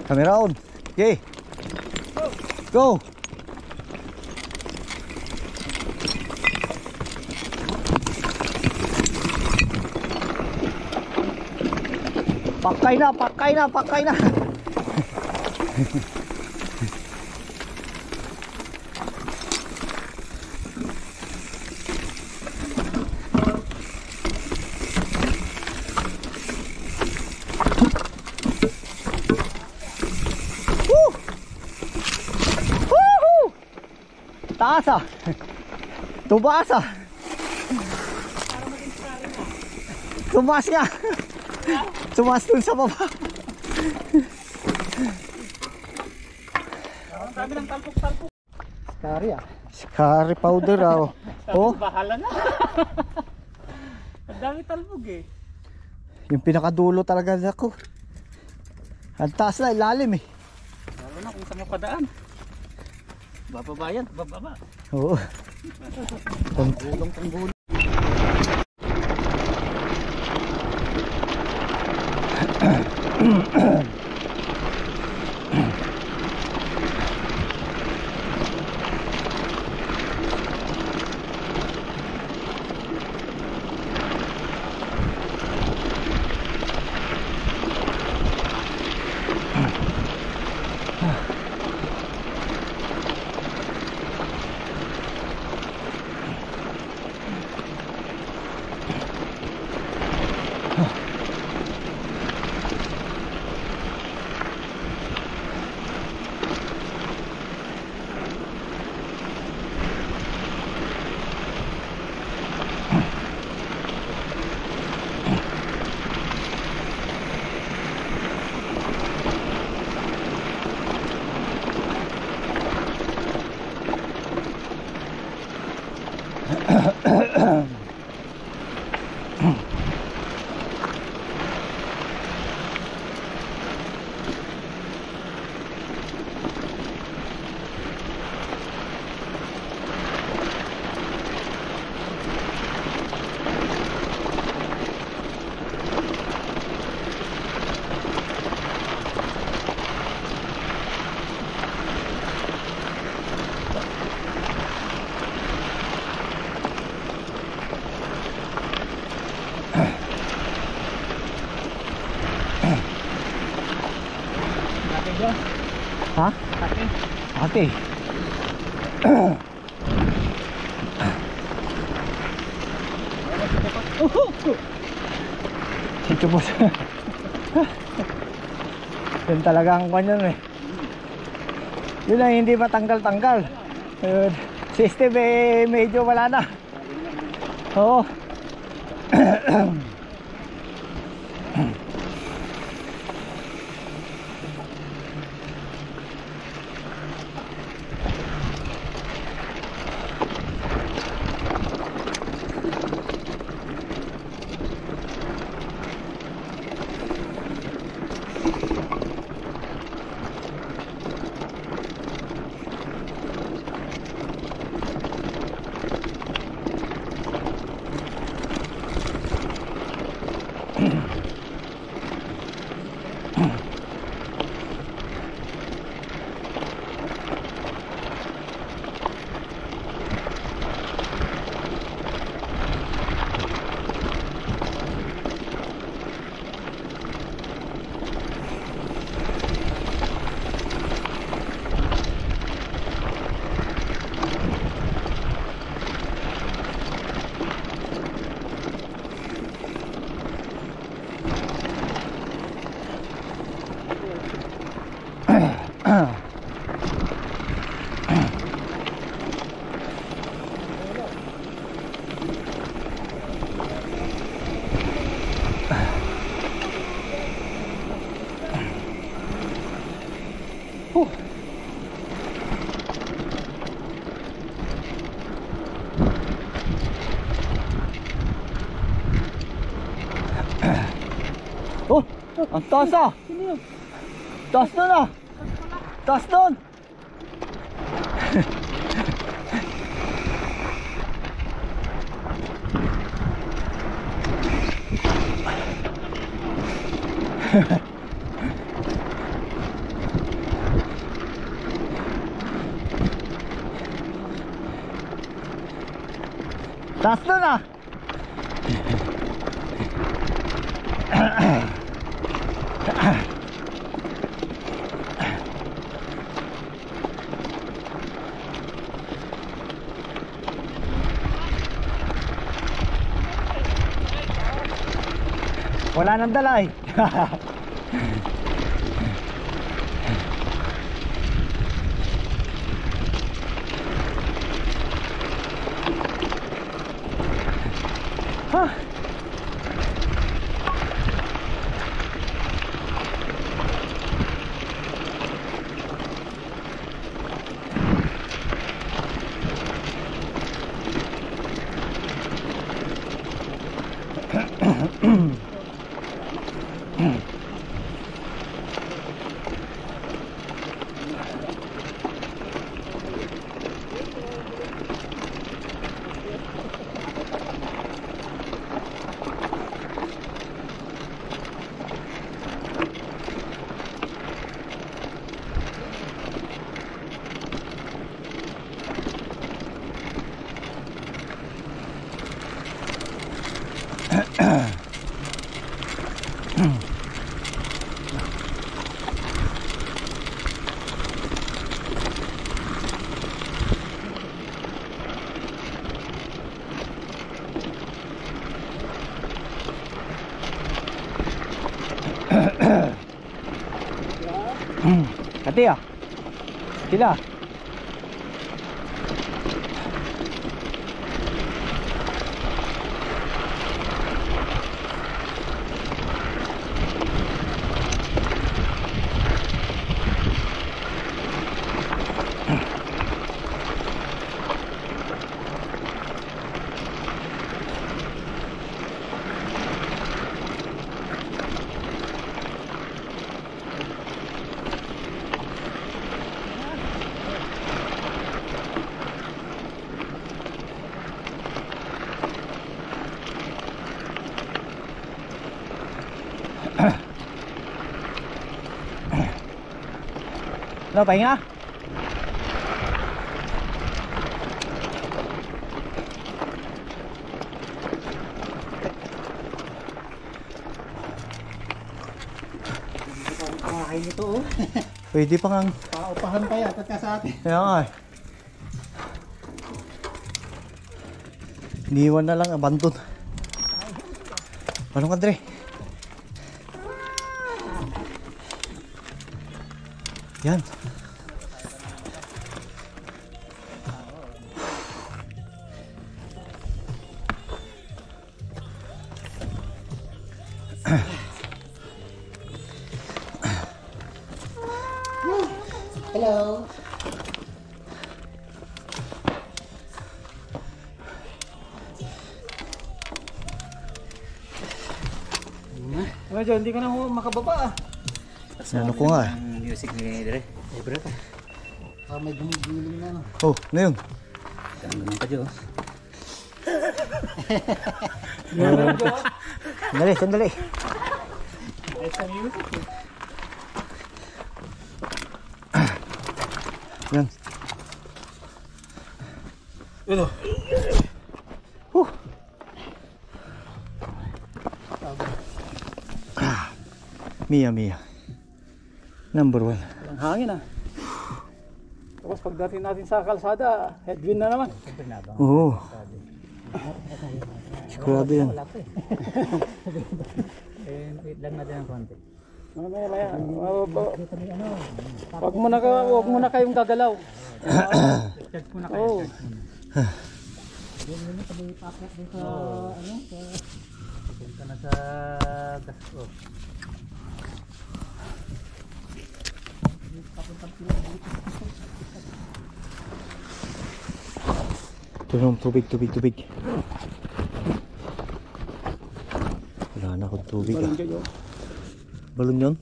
Camera on. Okay. Go. Pakay na, pakay na, pakay na. Woo! Woohoo! Taas ah. Tumaas ah. Tumaas nga. Tumaas dun sa baba. Ang dami ng talpok-talpok. Scary ah. Scary powder ah. Oh. Bahala na. Ang dami talpog eh. Yung pinakadulo talaga ako. Ang taas na, ilalim eh. Lalo na kung saan mo padaan. Bababa yan, bababa. Oo. Gulong-gulong. Ha? Ate. Ito po. Yun talagang kanyan eh. Yun ang hindi matanggal-tanggal. Yun. System eh medyo wala na. Oo. Oh, ang taas ah. Taas doon ah. Taas doon. Taas doon ah. Wala nang dala eh. Huh. Kati ah. Sila. Ano, pahinga? Kakain ito oh. Pwede pa nga. Paupahan pa yata ka sa atin. Kaya nga eh. Iniwan na lang, abandon. Anong Andre? Yan. Hello. Medyo hindi ka na makababa ah. Ano ko nga. Music ni Dre. May gumigiling na no. Oh, na yun. Ganun pa Diyos. Sandali, sandali. Yan. Ano? Mia. Number 1. Ang hangin ah. Tapos pagdating natin sa kalsada, headwind na naman. Oo. Grabe yan. Wait lang natin ang konti. Maya. Wag mo na kayong gagalaw. Check muna Oo. Punta na sa gas. Tulong, tubig. Wala na akong tubig Balon ah. kayo. Balon yun?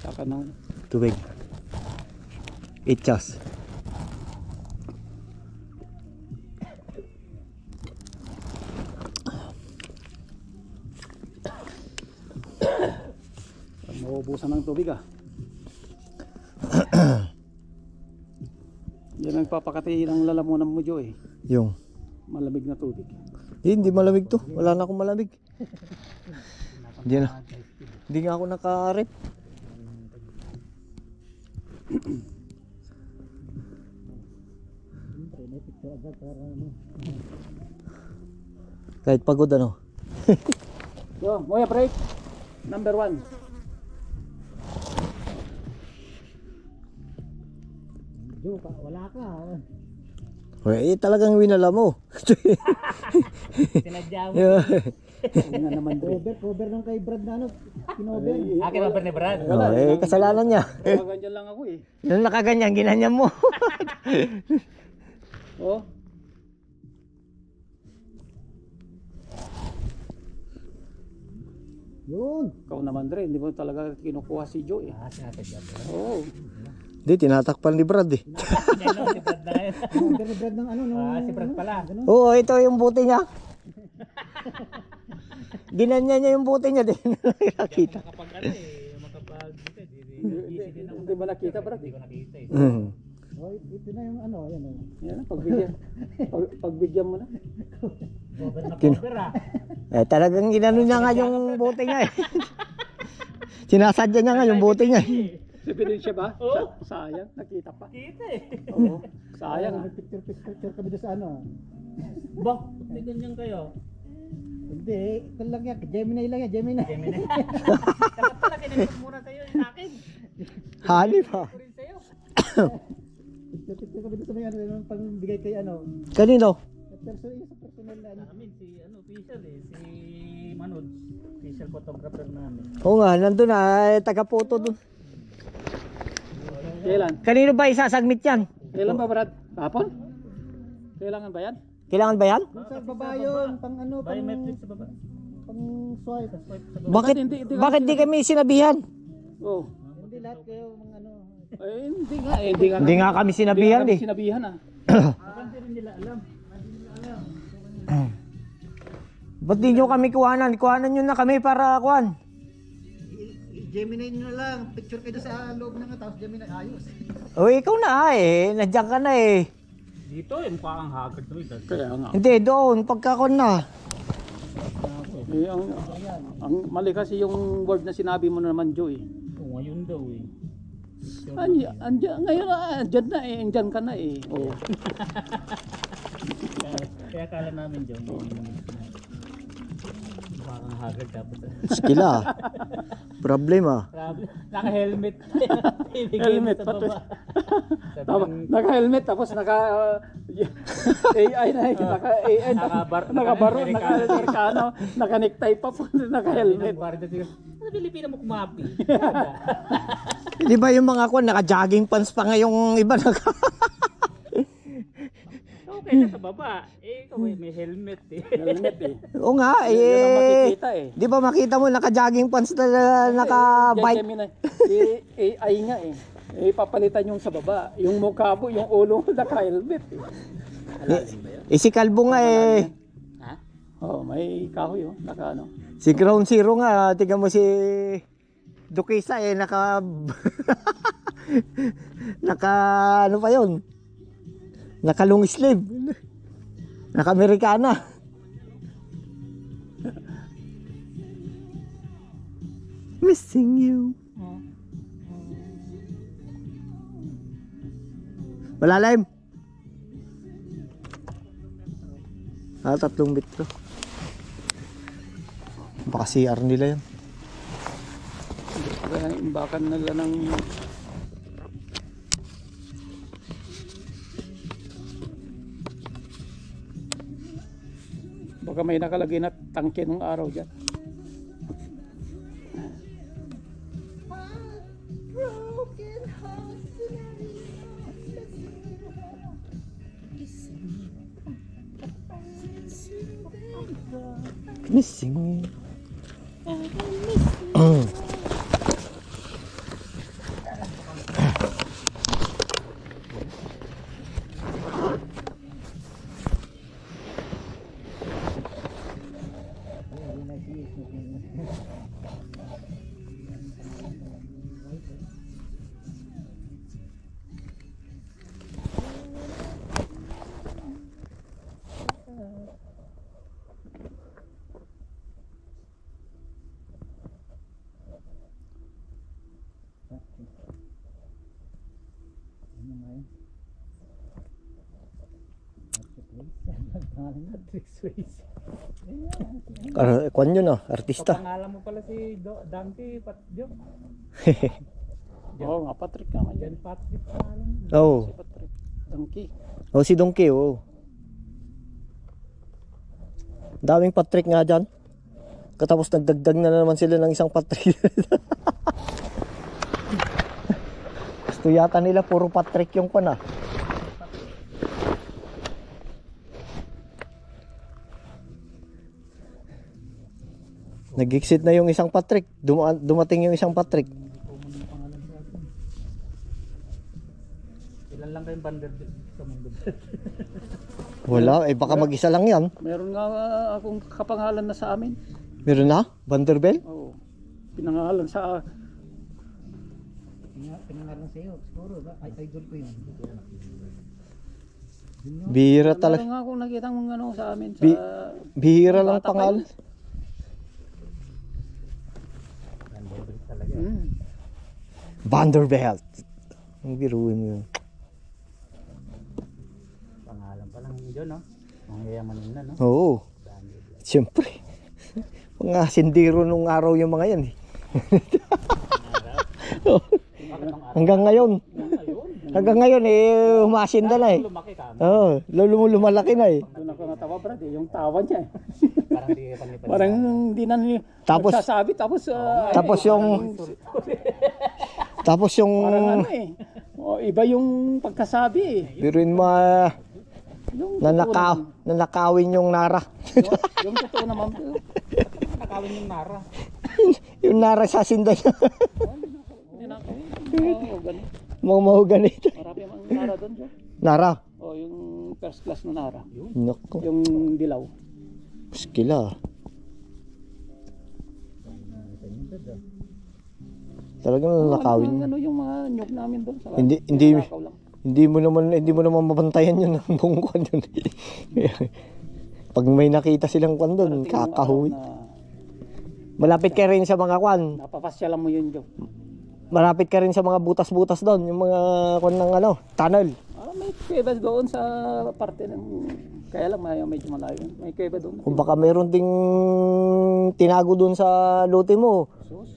Saka ng Tubig. Itchas. mauubusan ng tubig ah. Yan ang papakatihin ang lalamunan mo, Joy. Yung. Malamig na tubig. Hindi malamig to. Wala na akong malamig. Hindi nga ako naka-rep. Kahit pagod ano. So, Moya break. Number 1. Wala ka. Eh, talagang winala mo. Sinadya mo. Nga naman, Dre. Cover nung kay Brad na ano. Kinover. Akin ang ni Brad. Oh, eh, kasalanan niya. Ganyan lang ako eh. Yung nakaganyan, ginanyan mo. Oh. Yun. Ikaw naman, Dre. Hindi mo talaga kinukuha si Joy. Sinatadya mo. Oo. Hindi, tinatakpan ni Brad eh. Si Brad na yan. Cover ni Brad ng ano. Si Brad pala. Oo, ito yung buti niya. Ginanyan niya yung buti niya din. Nakita. Kapag ano eh, makapag Hindi ba nakita, Brad? Hindi ko nakita eh. Oh, ito na yung ano. Yan oh. Yan, pagbigyan. Pagbigyan mo na. Cover na cover ah. Eh, talagang ginano niya nga yung buti niya eh. Sinasadya niya nga yung buti niya eh. Ebidensya ba? Oo. Sayang, nakita pa. Kita eh. Oo. Sayang. May picture kami doon sa ano. Ba, may ganyan kayo. Hindi, ito lang yan. Gemini lang yan. Gemini. Dapat pala kinipag muna sa'yo yung akin. Hali pa. Rin sa'yo. Picture kami doon sa may ano. Yung pangbigay kay ano. Kanino? Sa personal na ano. Namin si official eh, si Manod, official photographer namin. Oo nga, nandun na. Taga-photo dun. Kailan? Kanino ba isasagmit yan? Kailan ba, Brad? Hapon? Kailangan ba yan? Kailangan ba yan? Sa baba yun. Pang ano. Pang Biometric sa baba. swipe. Bakit, bakit di kami sinabihan? Oo. Hindi lahat kayo mga ano. Eh, hindi nga. Hindi nga kami sinabihan eh. Sinabihan ah. Hindi rin nila alam. Ba't di nyo kami kuhanan? Kuhanan nyo na kami para kuhan. Gemini nyo na lang. Picture kayo sa loob ng tapos Gemini ayos. O ikaw na eh. Nandiyan ka na eh. Dito yung mukha kang hagard to eh. Kaya nga. Hindi, doon. Pagkakon na. Eh, ang mali kasi yung word na sinabi mo naman, Joy. Oo, ngayon daw eh. Ngayon andyan na eh. Andyan ka na eh. Oo. Kaya akala namin dyan. Parang Mahagad dapat. Skila. Problema. Grabe. Naka-helmet. Helmet sa pati. baba. Tama, naka-helmet tapos naka AI na naka-AI nakabaro, naka-Amerikano, naka-necktie pa po, naka-helmet. Sa Pilipino mo kumapi. Di ba yung mga kwan, naka-jogging pants pa nga yung iba naka... Okay na sa baba. Eh, ikaw may helmet eh. Helmet eh. Oo nga, Yun ang eh. makikita eh. Di ba makita mo naka-jogging pants na naka-bike? AI nga eh. Eh, papalitan yung sa baba. Yung mukha mo, yung ulo mo, naka-helmet eh. Si Kalbo nga eh. Ha? Oh, may kahoy oh, naka ano. Si Ground Zero nga, tingnan mo si Dukisa eh, naka... naka ano pa yun? Naka long sleeve. Naka Amerikana. Missing you. Malalim. 3 metro. Baka CR nila yan. Kaya imbakan nila ng baka may nakalagay na tangke nung araw dyan. Missing you. Kwan yun artista. Pangalan mo pala si Dante Patjo. Oo nga, Patrick naman yan. Yan Patrick pangalan. Oh. Si Patrick. Donkey. Oh, si Donkey, oh. Daming Patrick nga dyan. Katapos nagdagdag na naman sila ng isang Patrick. Gusto yata nila puro Patrick yung kwan Nag-exit na yung isang Patrick. Dumating yung isang Patrick. Ilan lang kayong bander sa mundo? Wala, baka mag-isa lang yan. Meron nga akong kapangalan na sa amin. Meron na? Vanderbilt? Oo. Pinangalan sa Pinangalan sa iyo, siguro, idol ko yun. Bihira talaga. meron nga akong nakita ng ano sa amin sa Bihira lang bata pa pangalan. Vanderbilt. Ang biruin mo yun. Pangalan pa lang yun, no? Mangyayamanin na, no? Oo. Siyempre. Mga sindiro nung araw yung mga yan. Hanggang ngayon. Hanggang ngayon humasinda na Lumaki ka. Oo, lumalaki na doon ako natawa brad yung tawa niya Parang di ka panlipan. Parang hindi na Tapos- nagsasabi tapos Tapos yung parang ano iba yung pagkasabi biruin mo yung totoo nanakawin yung Nara. yung totoo naman Nakawin yung Nara. Yung Nara sa sinda niya. oo ganun Mga mahuganit. marami ang nara doon siya Nara. yung first class na nara Nako. yung dilaw Skila. Talagang nanakawin. ano yung mga nyug namin doon sa Hindi Nakaw lang. hindi mo naman mabantayan yun ng buong kwan yun. Pag may nakita silang kwan doon, kakahuwi. Malapit ka rin sa mga kwan. Napapasyalan mo yun Joe Malapit ka rin sa mga butas-butas doon, yung mga kwan ng tunnel. may kuweba doon sa parte ng Kaya lang medyo malayo. May kaiba doon. Kung baka mayroon ding tinago doon sa lote mo. Sus.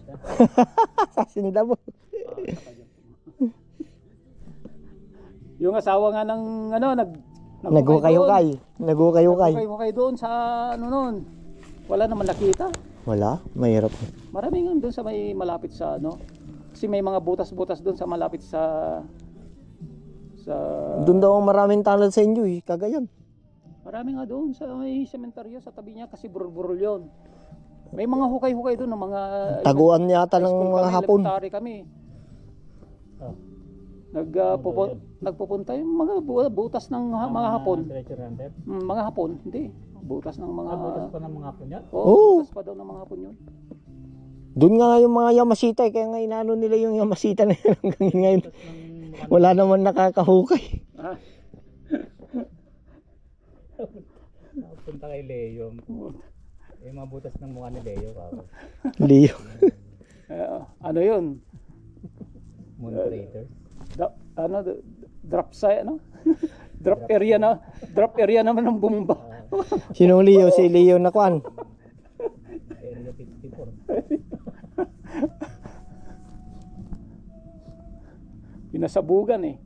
Sasinda mo. Yung asawa nga ng ano, Nagukay-ukay. Nagukay doon sa ano noon. Wala naman nakita. Wala, mahirap. Maraming doon sa may malapit sa ano. Kasi may mga butas-butas doon sa malapit sa Doon daw ang maraming tanod sa inyo eh, Cagayan. marami nga doon sa may sementeryo sa tabi niya kasi burol-burol yun. May mga hukay-hukay doon ng mga Taguan yata ng mga hapon. Elementary kami. Nagpupunta yung mga butas ng mga hapon. Mga hapon, hindi. Butas ng mga butas pa ng mga hapon yan? Oo, butas pa daw ng mga hapon yun. Doon nga yung mga Yamashita, kaya nga inaano nila yung Yamashita na yun hanggang ngayon. Wala naman nakakahukay. Punta kay Leo. Yung mga butas ng mukha ni Leo. Leo. Ano yun? Moon crater. Drop site, ano? Drop area naman ng bomba. Sinong Leo? Si Leo na kuan. Area 54. Pinasabugan eh.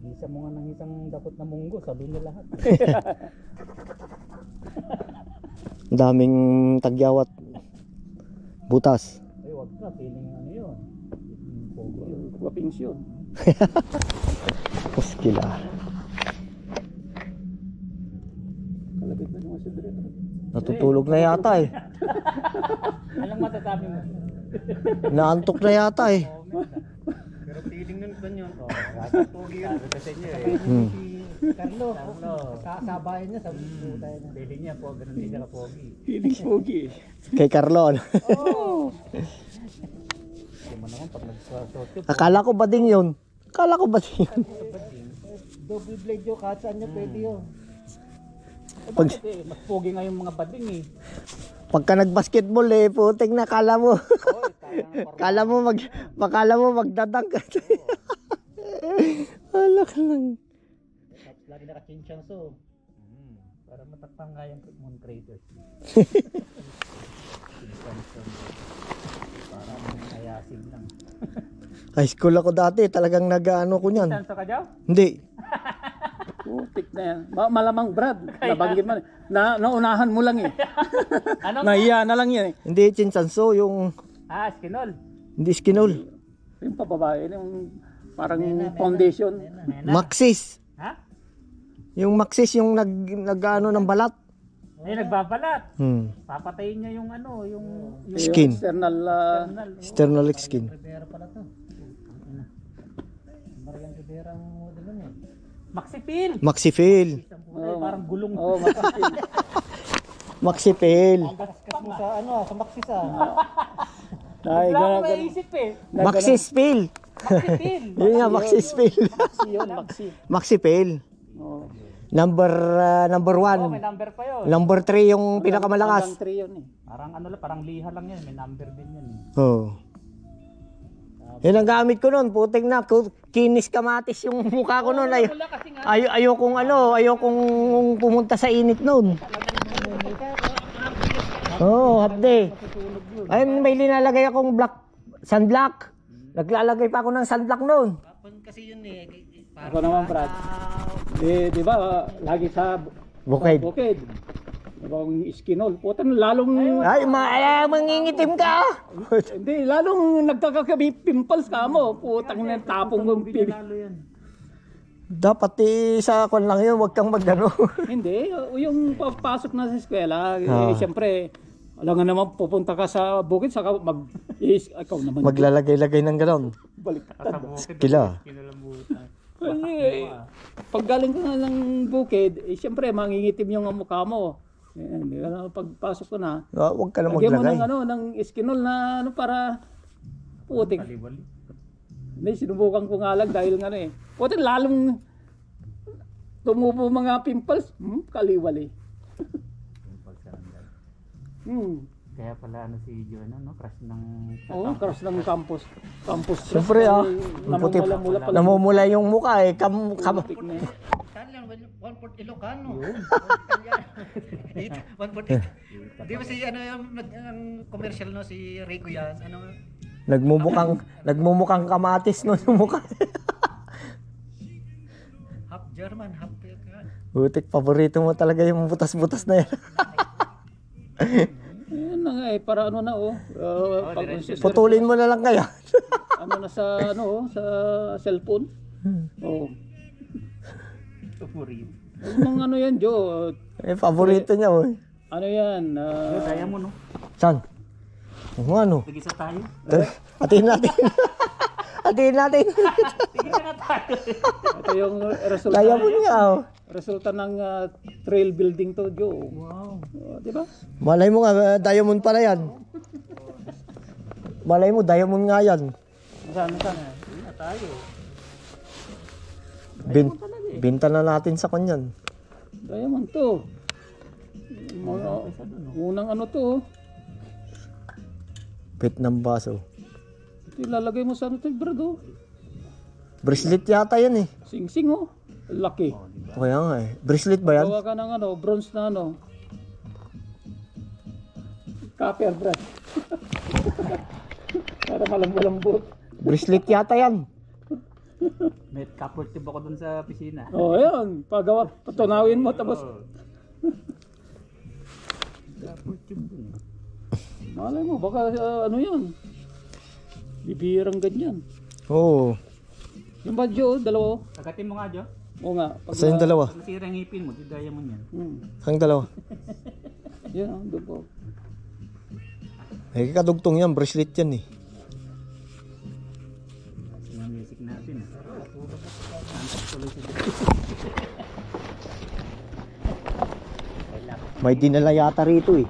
Isa mo nga ng isang dakot na munggo, sabi niya lahat. Daming tagyawat. Butas. Ay, wag ka, feeling ano yun. Pogo yun. Wapings yun. Puskila. Kalabit na naman si Dre. Natutulog na yata eh. Anong masasabi mo? Naantok na yata eh. Pero feeling nun ba yun? Pogi yun. Kasi niya eh. Carlo, kasabayan niya sa butay na. Feeling niya po, ganun din siya ka-pogi. Feeling pogi. Kay Carlo. Oh. Hindi mo naman pag nag-sosyo. Akala ko bading yun. Double blade yun, kahit saan niya pwede yun. Bakit eh? Mas pogi nga yung mga bading eh. Pagka nag-basketball eh, putik na, kala mo magdadang ka. Wala ka lang. Lagi naka-chinchanso. Para matakpang nga yung moon crater. Para ayasin lang. High school ako dati, talagang nag-ano ko niyan. Santo ka dyan? Hindi. Putik na yan. Malamang Brad. Nabanggit man. Naunahan mo lang eh. Nahiya na lang yan eh. Hindi Chinsanso, yung Skinol. hindi Skinol. Yung pababae, yung parang foundation. Maxis. Ha? Yung Maxis yung nag-ano ng balat. Ay, nagbabalat. Papatayin niya yung ano, yung Skin. External. External skin. Rivera pala to. Marian Rivera ang model nun eh. Maxipil. Maxifil. Parang gulong. Oh, makapil. Maxifil. Kas mo sa ano, sa Maxis ah. Ay, Wala akong ganun. naisip eh. Maxispil. Maxipil. Yun nga, Maxispil. Maxi yun, Maxi. Maxipil. Oh. Number Oh, 1. may number pa yun. Number 3 yung pinakamalakas. Hanggang 3 yun eh. Parang ano lang, parang liha lang yan. May number din yan eh. Oh. Yun ang gamit ko noon, puting na, kinis kamatis yung mukha ko noon. Wala kasi nga. Ayokong pumunta sa init noon. Oh, half day. Ayun, may linalagay akong sunblock. Naglalagay pa ako ng sunblock noon. Kasi yun eh. Ako naman, Brad. Di ba, lagi sa Bukid. bukid. Ibang iskinol. Putan, lalong... Ay, mangingitim ka. Hindi, lalong nagkakabi pimples ka mo. Putang na tapong mong pipi. Dapat sa kon lang yun, wag kang magano. Hindi, yung papasok na sa eskwela, siyempre, alam nga naman pupunta ka sa bukid, saka ikaw naman. Maglalagay-lagay ng ganon. Baliktad. Kila. Pag galing ka na ng bukid, siyempre, mangingitim yung mukha mo. Pagpasok ko na, Wag ka na lagyan mo maglagay. ng iskinol na para putik. Hindi, sinubukan ko nga lang dahil nga eh. Putik, lalong tumubo mga pimples. Kaliwali. Kaya pala ano si Joanna, no? Crush ng... Oo, crush ng campus. Campus. Siyempre puti, Namumula pala. namumula yung mukha eh. Putik na eh. Saan lang 1/4 Ilocano. 1/4. Di ba si ano yung ang commercial no si Rico yan? Ano Nagmumukhang kamatis no yung mukha. half German, half Butik, paborito mo talaga yung butas-butas na yan. Ayan na nga eh, para ano na Putulin mo na lang kaya. ano na sa sa cellphone. Oh. Anong ano yan, Joe? Paborito niya, oh. Ano yan? Kaya mo no. Saan? Ano? Nag-isa tayo. Atiin natin. Atiin natin. Ito yung resulta. Diamond nga, oh. Resulta ng trail building to, Joe. Wow. Di ba? Malay mo nga, diamond pala yan. Malay mo, diamond nga yan. Saan? Tayo. Binta na natin sa kanyan. Diamond to. Unang ano to. Bit ng baso. Ito ilalagay mo sa ano to, brado. Bracelet yata yan eh. Sing-sing oh. Laki. Kaya nga eh. Bracelet ba yan? Gawa ka ng ano, bronze na ano. Copper brush. Para malambot. Bracelet yata yan. May kaport tip ako dun sa pisina. Oh, ayun. Pagawa, patunawin mo tapos. Malay mo, baka ano yun. Bibirang ganyan. Oo. Yung ba, Joe? Dalawa? Kagatin mo nga, Jo. Oo nga. Saan yung dalawa? Pag nasira ang ngipin mo, di diamond yan. Saan dalawa? Yan oh, doon po. Eh, kadugtong yan. Bracelet yan eh. Mga music natin. May dinala yata rito eh.